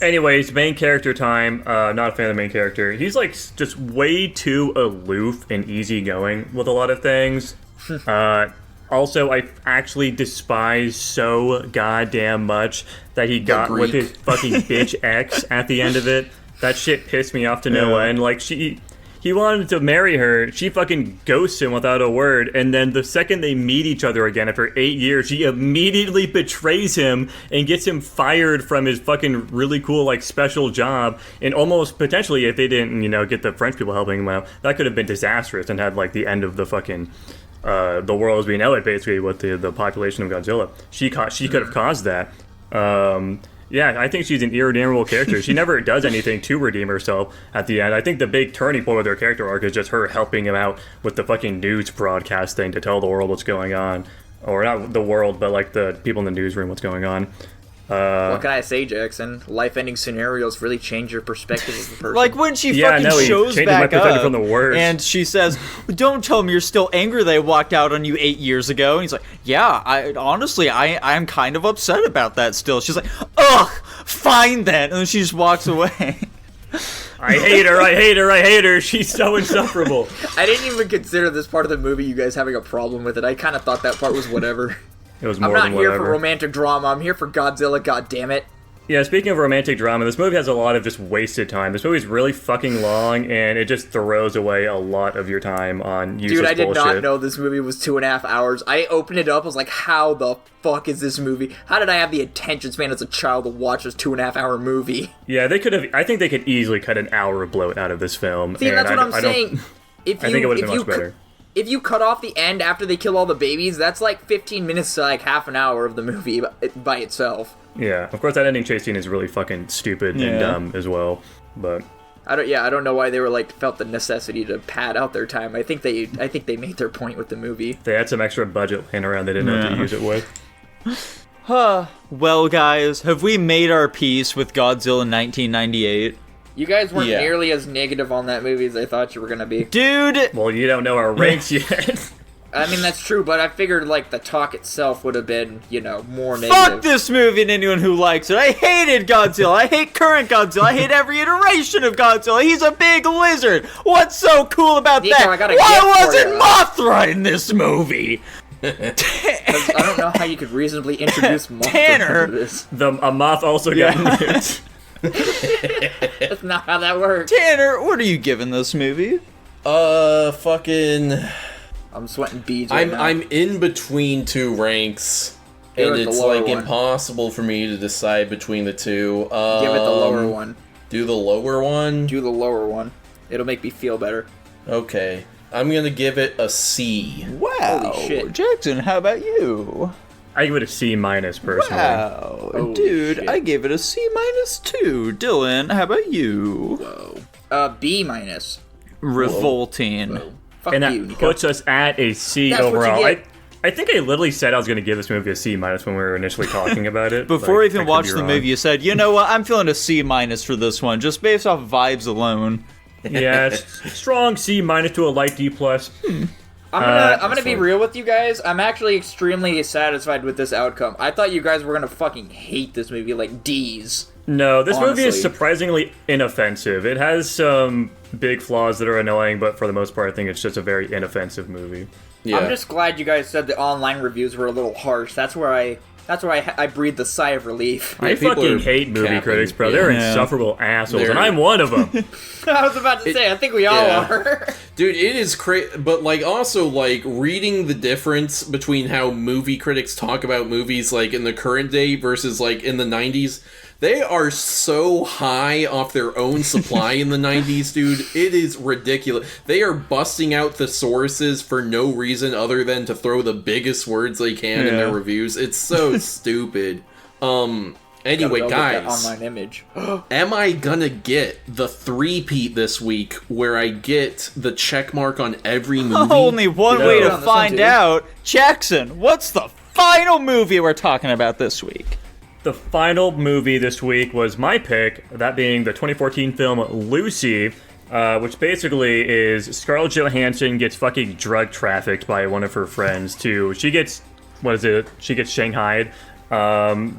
Anyways, main character time. Not a fan of the main character. He's like just way too aloof and easygoing with a lot of things. Also, I actually despise so goddamn much that he got with his fucking bitch ex at the end of it. That shit pissed me off to no end. Like, he He wanted to marry her. She fucking ghosts him without a word. And then the second they meet each other again after 8 years, she immediately betrays him and gets him fired from his fucking really cool, like, special job. And almost potentially, if they didn't, get the French people helping him out, that could have been disastrous and had, like, the end of the fucking, the world as we know it, basically, with the population of Godzilla. She could have caused that. Yeah, I think she's an irredeemable character. She never does anything to redeem herself at the end. I think the big turning point with her character arc is just her helping him out with the fucking news broadcast thing to tell the world what's going on. Or not the world, but like the people in the newsroom what's going on. What can I say, Jackson? Life-ending scenarios really change your perspective of the person. Like when she He shows changes back my perspective up, from the worst. and she says, "Don't tell me you're still angry that I walked out on you 8 years ago." And he's like, "Yeah, I'm kind of upset about that still." She's like, "Ugh, fine then," and then she just walks away. I hate her. She's so insufferable. I didn't even consider this part of the movie, you guys having a problem with it. I kind of thought that part was whatever. It was I'm more not than here whatever. for romantic drama. I'm here for Godzilla, goddammit. Yeah, speaking of romantic drama, this movie has a lot of just wasted time. This movie's really fucking long, and it just throws away a lot of your time on useless Dude, I did bullshit. not know this movie was 2.5 hours. I opened it up, I was like, how the fuck is this movie? How did I have the attention span as a child to watch this 2.5 hour movie? Yeah, they could have. I think they could easily cut an hour of bloat out of this film. See, and that's what I'm I don't- saying. I think it would have been much better. If you cut off the end after they kill all the babies, that's like 15 minutes to like half an hour of the movie by itself. Yeah, of course that ending chase scene is really fucking stupid and dumb as well. But I don't know why they were like felt the necessity to pad out their time. I think they made their point with the movie. they had some extra budget laying around they didn't know what to use it with. Well, guys, have we made our peace with Godzilla 1998? You guys weren't Yeah. nearly as negative on that movie as I thought you were gonna be. Dude, Well, you don't know our ranks yet. I mean, that's true, but I figured like the talk itself would have been, more negative. fuck this movie and anyone who likes it. I hated Godzilla. I hate current Godzilla. I hate every iteration of Godzilla. He's a big lizard. What's so cool about Nico, that? I got a Why gift for wasn't ya. Mothra in this movie? 'Cause I don't know how you could reasonably introduce Mothra Tanner. into this. A moth also got nuked. That's not how that works. Tanner, what are you giving this movie? Fucking. I'm sweating beads right now. I'm in between two ranks, Give and it the it's lower like one. impossible for me to decide between the two. Give it the lower one. Do the lower one. Do the lower one. It'll make me feel better. Okay, I'm gonna give it a C. Wow. Holy shit. Jackson, how about you? I give it a C minus personally. Wow. Holy Dude, shit. I gave it a C minus too. Dylan, how about you? B minus. Revolting. Fuck And that you, Nico. puts us at a C That's what you overall. get. I think I literally said I was going to give this movie a C minus when we were initially talking about it. Before Like, you I even could watched be the wrong. movie, you said, you know what, I'm feeling a C minus for this one, just based off vibes alone. Yeah, strong C minus to a light D plus. I'm gonna be fine. real with you guys. I'm actually extremely satisfied with this outcome. I thought you guys were gonna fucking hate this movie like D's. No, this movie is Honestly. surprisingly inoffensive. It has some big flaws that are annoying, but for the most part, I think it's just a very inoffensive movie. Yeah. I'm just glad you guys said the online reviews were a little harsh. That's where I breathed a sigh of relief. I people fucking are hate movie capping, critics, bro. yeah. They're Yeah. insufferable assholes, and They're- I'm one of them. I was about to say, I think we all Yeah. are. Dude, it is crazy, but like also like reading the difference between how movie critics talk about movies like in the current day versus like in the 90s. They are so high off their own supply in the 90s, dude. It is ridiculous. They are busting out thesaurus for no reason other than to throw the biggest words they can in their Yeah. reviews. It's so stupid. Anyway, Gotta go with that guys. online image. Am I gonna get the three-peat this week where I get the check mark on every movie? Only one No. way to On this one, find too. out. Jackson, what's the final movie we're talking about this week? The final movie this week was my pick, that being the 2014 film Lucy, which basically is Scarlett Johansson gets fucking drug trafficked by one of her friends she gets shanghaied.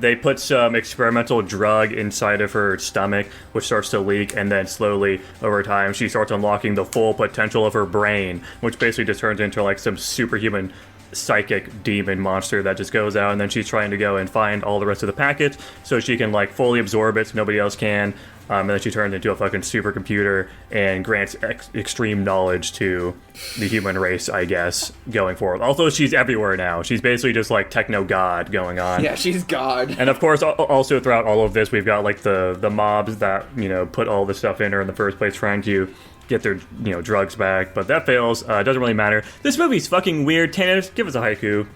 They put some experimental drug inside of her stomach, which starts to leak, and then slowly, over time, she starts unlocking the full potential of her brain, which basically just turns into like some superhuman psychic demon monster that just goes out, and then she's trying to go and find all the rest of the packets so she can like fully absorb it so nobody else can. And then she turns into a fucking supercomputer and grants extreme knowledge to the human race, I guess, going forward. Also, she's everywhere now. She's basically just like techno god going on. Yeah, she's God. And of course, also throughout all of this, we've got like the mobs that, you know, put all this stuff in her in the first place, trying to get their, you know, drugs back. But that fails. It doesn't really matter. This movie's fucking weird. Tanner, give us a haiku.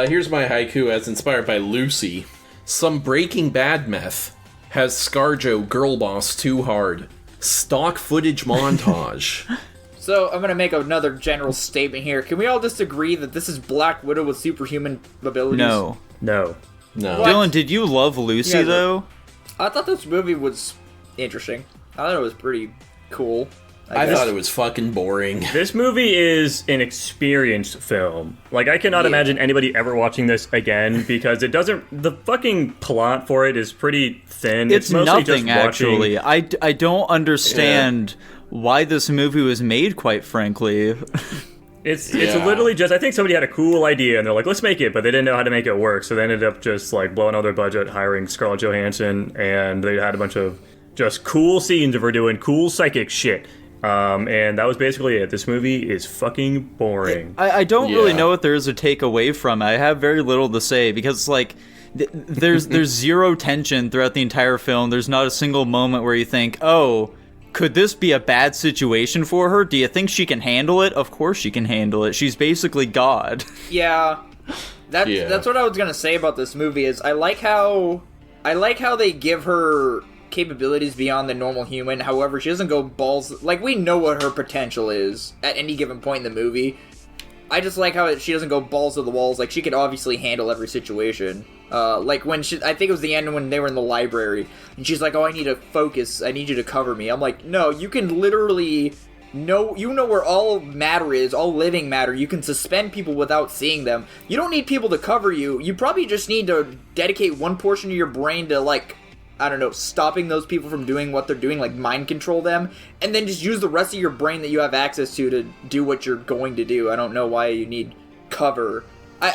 Here's my haiku as inspired by Lucy. Some Breaking Bad meth has ScarJo girl boss too hard. Stock footage montage. So I'm gonna make another general statement here. Can we all just agree that this is Black Widow with superhuman abilities? No. No. No. What? Dylan, did you love Lucy, Yeah, though? I thought this movie was interesting. I thought it was pretty cool. I guess. thought it was fucking boring. This movie is an experienced film. Like, I cannot imagine anybody ever watching this again because it doesn't. The fucking plot for it is pretty thin. It's mostly nothing, just watching. actually. I don't understand why this movie was made, quite frankly. It's Yeah. literally just, I think somebody had a cool idea and they're like, let's make it, but they didn't know how to make it work. So they ended up just like blowing all their budget, hiring Scarlett Johansson, and they had a bunch of just cool scenes of her doing cool psychic shit. And that was basically it. This movie is fucking boring. I don't really Yeah. know what there is to take away from it. I have very little to say because, like, there's zero tension throughout the entire film. There's not a single moment where you think, oh, could this be a bad situation for her? Do you think she can handle it? Of course she can handle it. She's basically God. Yeah, Yeah. that's what I was gonna say about this movie. Is I like how they give her capabilities beyond the normal human. However, she doesn't go balls. Like, we know what her potential is at any given point in the movie. I just like how she doesn't go balls to the walls. Like, she could obviously handle every situation. Like when I think it was the end when they were in the library, and she's like, "Oh, I need to focus. I need you to cover me." I'm like, "No, you can literally know where all matter is, all living matter. You can suspend people without seeing them. You don't need people to cover you. You probably just need to dedicate one portion of your brain to, like, I don't know, stopping those people from doing what they're doing, like mind control them, and then just use the rest of your brain that you have access to do what you're going to do. I don't know why you need cover."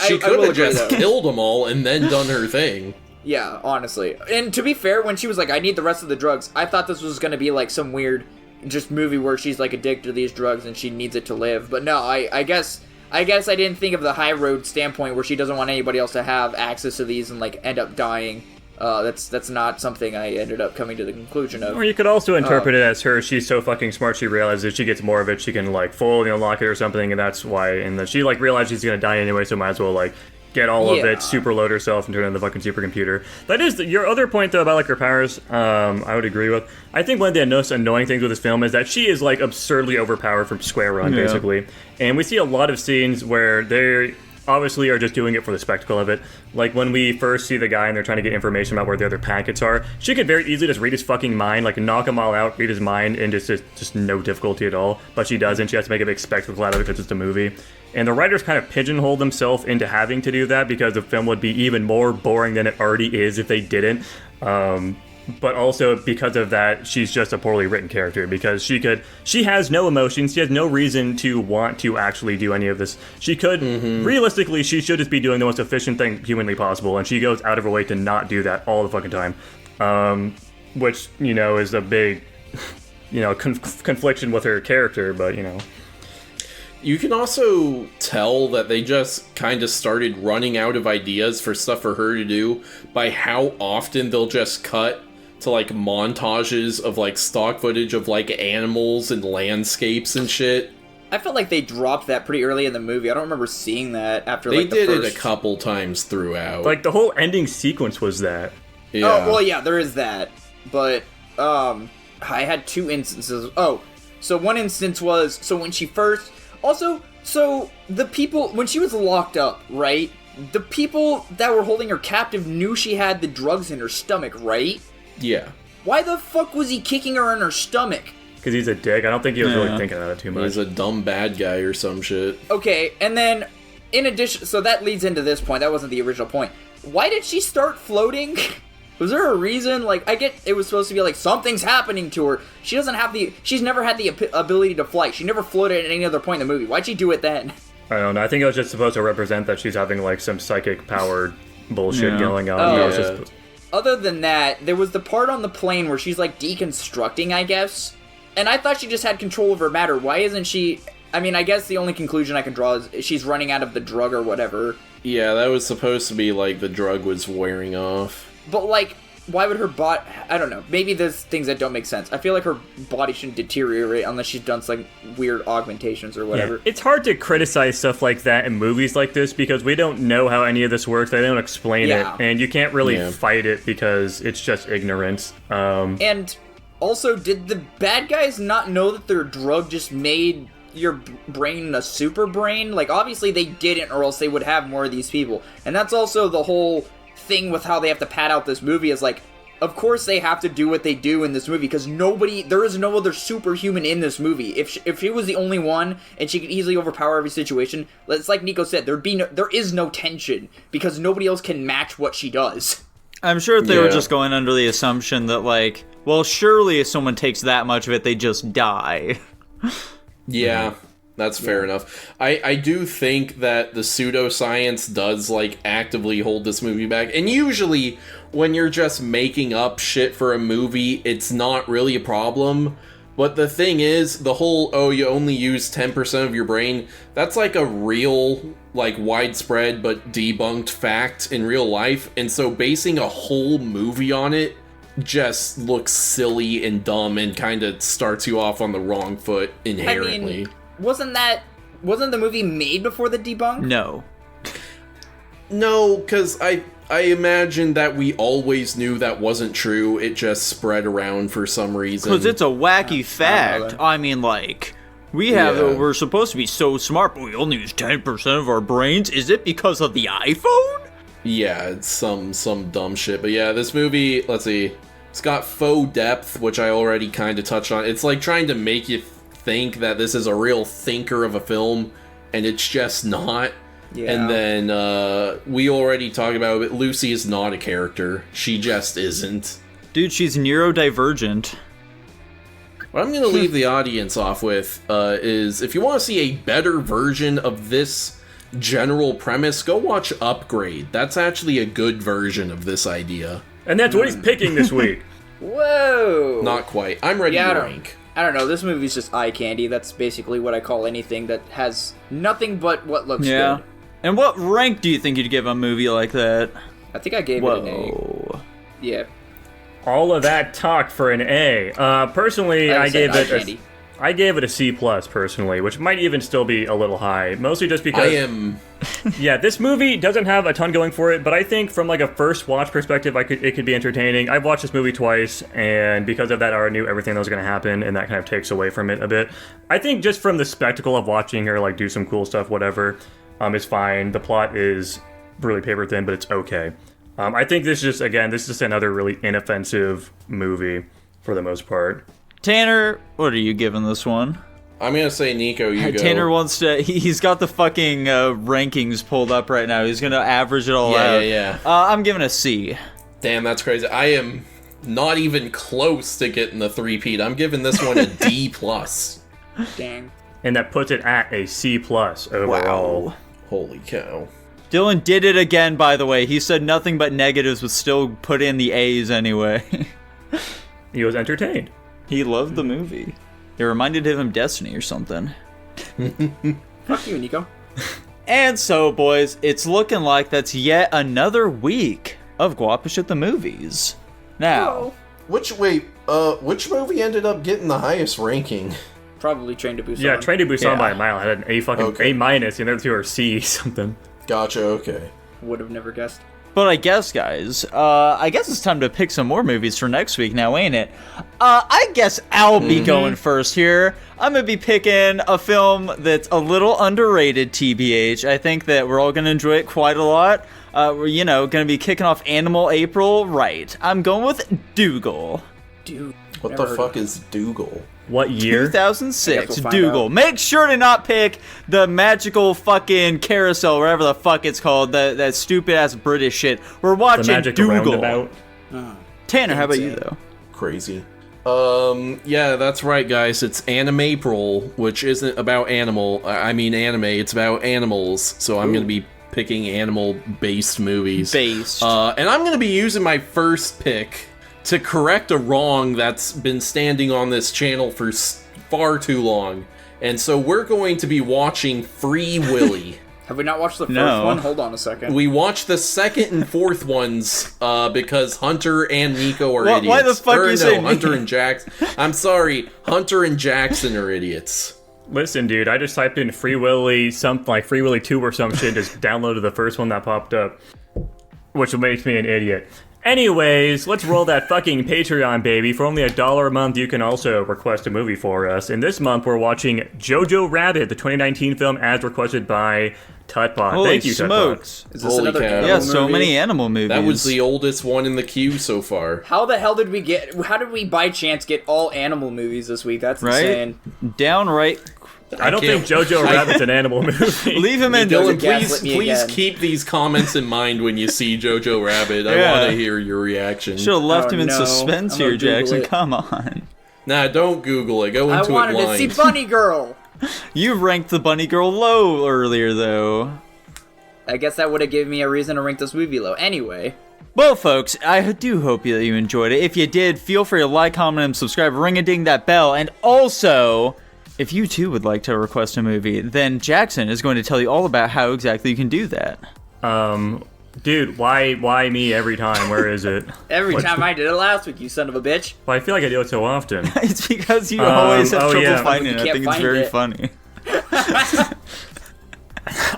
She I could will have agree, just though. killed them all and then done her thing. Yeah, honestly. And to be fair, when she was like, "I need the rest of the drugs," I thought this was going to be like some weird just movie where she's like addicted to these drugs and she needs it to live. But no, I guess I didn't think of the high road standpoint where she doesn't want anybody else to have access to these and like end up dying. That's not something I ended up coming to the conclusion of. Or you could also interpret it as she's so fucking smart, she realizes if she gets more of it, she can, like, fully unlock it or something, and that's why, and then she, like, realized she's gonna die anyway, so might as well, like, get all of Yeah. it, super load herself, and turn it into the fucking supercomputer. That is, your other point, though, about, like, her powers, I would agree with. I think one of the most annoying things with this film is that she is, like, absurdly overpowered from square run, Yeah. basically. And we see a lot of scenes where they obviously are just doing it for the spectacle of it. Like, when we first see the guy and they're trying to get information about where the other packets are, she could very easily just read his fucking mind, like, knock them all out, read his mind, and just no difficulty at all. But she doesn't. She has to make a big spectacle out of it because it's a movie. And the writers kind of pigeonhole themselves into having to do that because the film would be even more boring than it already is if they didn't. But also because of that, she's just a poorly written character because she has no emotions. She has no reason to want to actually do any of this. She could, realistically, she should just be doing the most efficient thing humanly possible, and she goes out of her way to not do that all the fucking time. Which, you know, is a big, you know, confliction with her character, but, you know. You can also tell that they just kind of started running out of ideas for stuff for her to do by how often they'll just cut to, like, montages of, like, stock footage of, like, animals and landscapes and shit. I felt like they dropped that pretty early in the movie. I don't remember seeing that after They like the did first... it a couple times throughout. Like, the whole ending sequence was that. yeah. Oh, well, yeah, there is that. But, I had two instances. Oh, so one instance was, so when she first... Also, so the people, when she was locked up, right? The people that were holding her captive knew she had the drugs in her stomach, right? Yeah. Why the fuck was he kicking her in her stomach? Because he's a dick. I don't think he was really Yeah. thinking about it too much. He's a dumb bad guy or some shit. Okay, and then, in addition, so that leads into this point. That wasn't the original point. Why did she start floating? Was there a reason? Like, I get it was supposed to be like, something's happening to her. She's never had the ability to fly. She never floated at any other point in the movie. Why'd she do it then? I don't know. I think it was just supposed to represent that she's having, like, some psychic powered bullshit Yeah. going on. Oh, It was yeah. just- other than that, there was the part on the plane where she's, like, deconstructing, I guess. And I thought she just had control over matter. Why isn't she... I mean, I guess the only conclusion I can draw is she's running out of the drug or whatever. Yeah, that was supposed to be, like, the drug was wearing off. But, like, why would her body... I don't know. Maybe there's things that don't make sense. I feel like her body shouldn't deteriorate unless she's done some weird augmentations or whatever. Yeah. It's hard to criticize stuff like that in movies like this because we don't know how any of this works. They don't explain it. And you can't really fight it because it's just ignorance. And also, did the bad guys not know that their drug just made your brain a super brain? Like, obviously they didn't, or else they would have more of these people. And that's also the whole thing with how they have to pad out this movie is, like, of course they have to do what they do in this movie because there is no other superhuman in this movie. If she was the only one and she could easily overpower every situation, it's like Nico said, there is no tension because nobody else can match what she does. I'm sure if they were just going under the assumption that, like, well, surely if someone takes that much of it, they just die. Yeah, that's fair enough. I do think that the pseudoscience does, like, actively hold this movie back. And usually, when you're just making up shit for a movie, it's not really a problem. But the thing is, the whole, oh, you only use 10% of your brain, that's, like, a real, like, widespread but debunked fact in real life. And so basing a whole movie on it just looks silly and dumb and kind of starts you off on the wrong foot inherently. I mean, wasn't the movie made before the debunk? No, because I imagine that we always knew that wasn't true. It just spread around for some reason. Because it's a wacky fact. I mean, like, we're supposed to be so smart, but we only use 10% of our brains. Is it because of the iPhone? Yeah, it's some dumb shit. But yeah, this movie, let's see, it's got faux depth, which I already kind of touched on. It's like trying to make you think that this is a real thinker of a film, and it's just not. Yeah. And then we already talked about it. Lucy is not a character. She just isn't. Dude, she's neurodivergent. What I'm going to leave the audience off with is, if you want to see a better version of this general premise, go watch Upgrade. That's actually a good version of this idea. And that's what he's picking this week. Whoa! Not quite. I'm ready to rank. I don't know, this movie's just eye candy. That's basically what I call anything that has nothing but what looks good. And what rank do you think you'd give a movie like that? I think I gave it an A. Yeah. All of that talk for an A. Personally, I gave it a C+, personally, which might even still be a little high. Mostly just because... Yeah, this movie doesn't have a ton going for it, but I think from, like, a first watch perspective, it could be entertaining. I've watched this movie twice, and because of that, I already knew everything that was going to happen, and that kind of takes away from it a bit. I think just from the spectacle of watching her, like, do some cool stuff, whatever, is fine. The plot is really paper thin, but it's okay. I think this is just another really inoffensive movie for the most part. Tanner, what are you giving this one? I'm gonna say Nico, you go. Tanner wants to... He's got the fucking rankings pulled up right now. He's gonna average it all out. Yeah. I'm giving a C. Damn, that's crazy. I am not even close to getting the three-peat. I'm giving this one a D+. Dang. And that puts it at a C+ overall. Wow. Holy cow. Dylan did it again, by the way. He said nothing but negatives, but still put in the A's anyway. He was entertained. He loved the movie. It reminded him of Destiny or something. Fuck you, Nico. And so, boys, it's looking like that's yet another week of Guapish at the movies. Now, which movie ended up getting the highest ranking? Probably Train to Busan. Yeah, Train to Busan by a mile. I had an A A-, and the other two are C something. Gotcha, okay. Would have never guessed. But I guess, guys, it's time to pick some more movies for next week now, ain't it? I guess I'll be going first here. I'm going to be picking a film that's a little underrated, TBH. I think that we're all going to enjoy it quite a lot. We're, going to be kicking off Animal April right. I'm going with Dougal. Dude. What the fuck is Dougal? What year? 2006, Dougal. Make sure to not pick the magical fucking carousel, whatever the fuck it's called, that stupid-ass British shit. We're watching Dougal. Tanner, how about you, though? Crazy. Yeah, that's right, guys. It's Anime-April, which isn't about anime. It's about animals. So I'm going to be picking animal-based movies. Based. And I'm going to be using my first pick to correct a wrong that's been standing on this channel for far too long. And so we're going to be watching Free Willy. Have we not watched the first No. one? Hold on a second. We watched the second and fourth ones because Hunter and Nico are idiots. Why the fuck are you saying Hunter me? and Jackson. I'm sorry, Hunter and Jackson are idiots. Listen, dude, I just typed in Free Willy, something like Free Willy 2 or some shit, just downloaded the first one that popped up, which makes me an idiot. Anyways, let's roll that fucking Patreon, baby. For only $1 a month, you can also request a movie for us. And this month, we're watching Jojo Rabbit, the 2019 film, as requested by Tutbot. Holy Thank you, smokes. Is this Holy another cow. animal Yeah, so movie? many animal movies. That was the oldest one in the queue so far. How the hell did we get? How did we by chance get all animal movies this week? That's right? insane. Downright. I don't think Jojo Rabbit's an animal movie. Leave him in. Dylan, gaslit me please again. keep these comments in mind when you see Jojo Rabbit. I Yeah. want to hear your reaction. Should have left Oh, him in no. suspense I'm gonna here, Google Jackson. it. Come on. Nah, don't Google it. Go I into it wanted to blind. see Bunny Girl. You ranked the bunny girl low earlier, though. I guess that would have given me a reason to rank this movie low. Anyway, Well, folks, I do hope that you enjoyed it. If you did, feel free to like, comment, and subscribe. Ring-a-ding that bell. And also, if you too would like to request a movie, then Jackson is going to tell you all about how exactly you can do that. Dude, why me every time? Where is it? every What's time the- I did it last week, you son of a bitch. Well, I feel like I do it so often. It's because you always have oh, trouble yeah. finding it. You I can't think it's find very it. funny.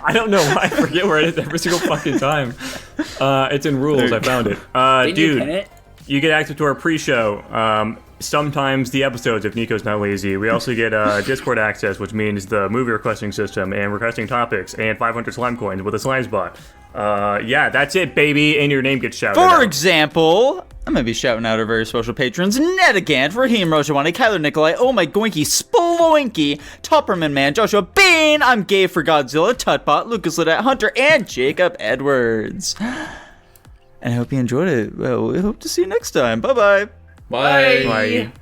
I don't know why I forget where it is every single fucking time. It's in rules. I found it. Didn't you pin Dude, it? you get access to our pre-show. Sometimes the episodes if Nico's not lazy. We also get Discord access, which means the movie requesting system and requesting topics and 500 slime coins with a slime spot. Yeah, that's it, baby. And your name gets shouted For out. example, I'm going to be shouting out our very special patrons, Nedagant, Raheem Rojawani, Kyler Nikolai, Oh My Goinky, Sploinky, Topperman Man, Joshua Bean, I'm Gay for Godzilla, Tutbot, Lucas Liddett, Hunter, and Jacob Edwards. And I hope you enjoyed it. Well, we hope to see you next time. Bye-bye. Bye. Bye.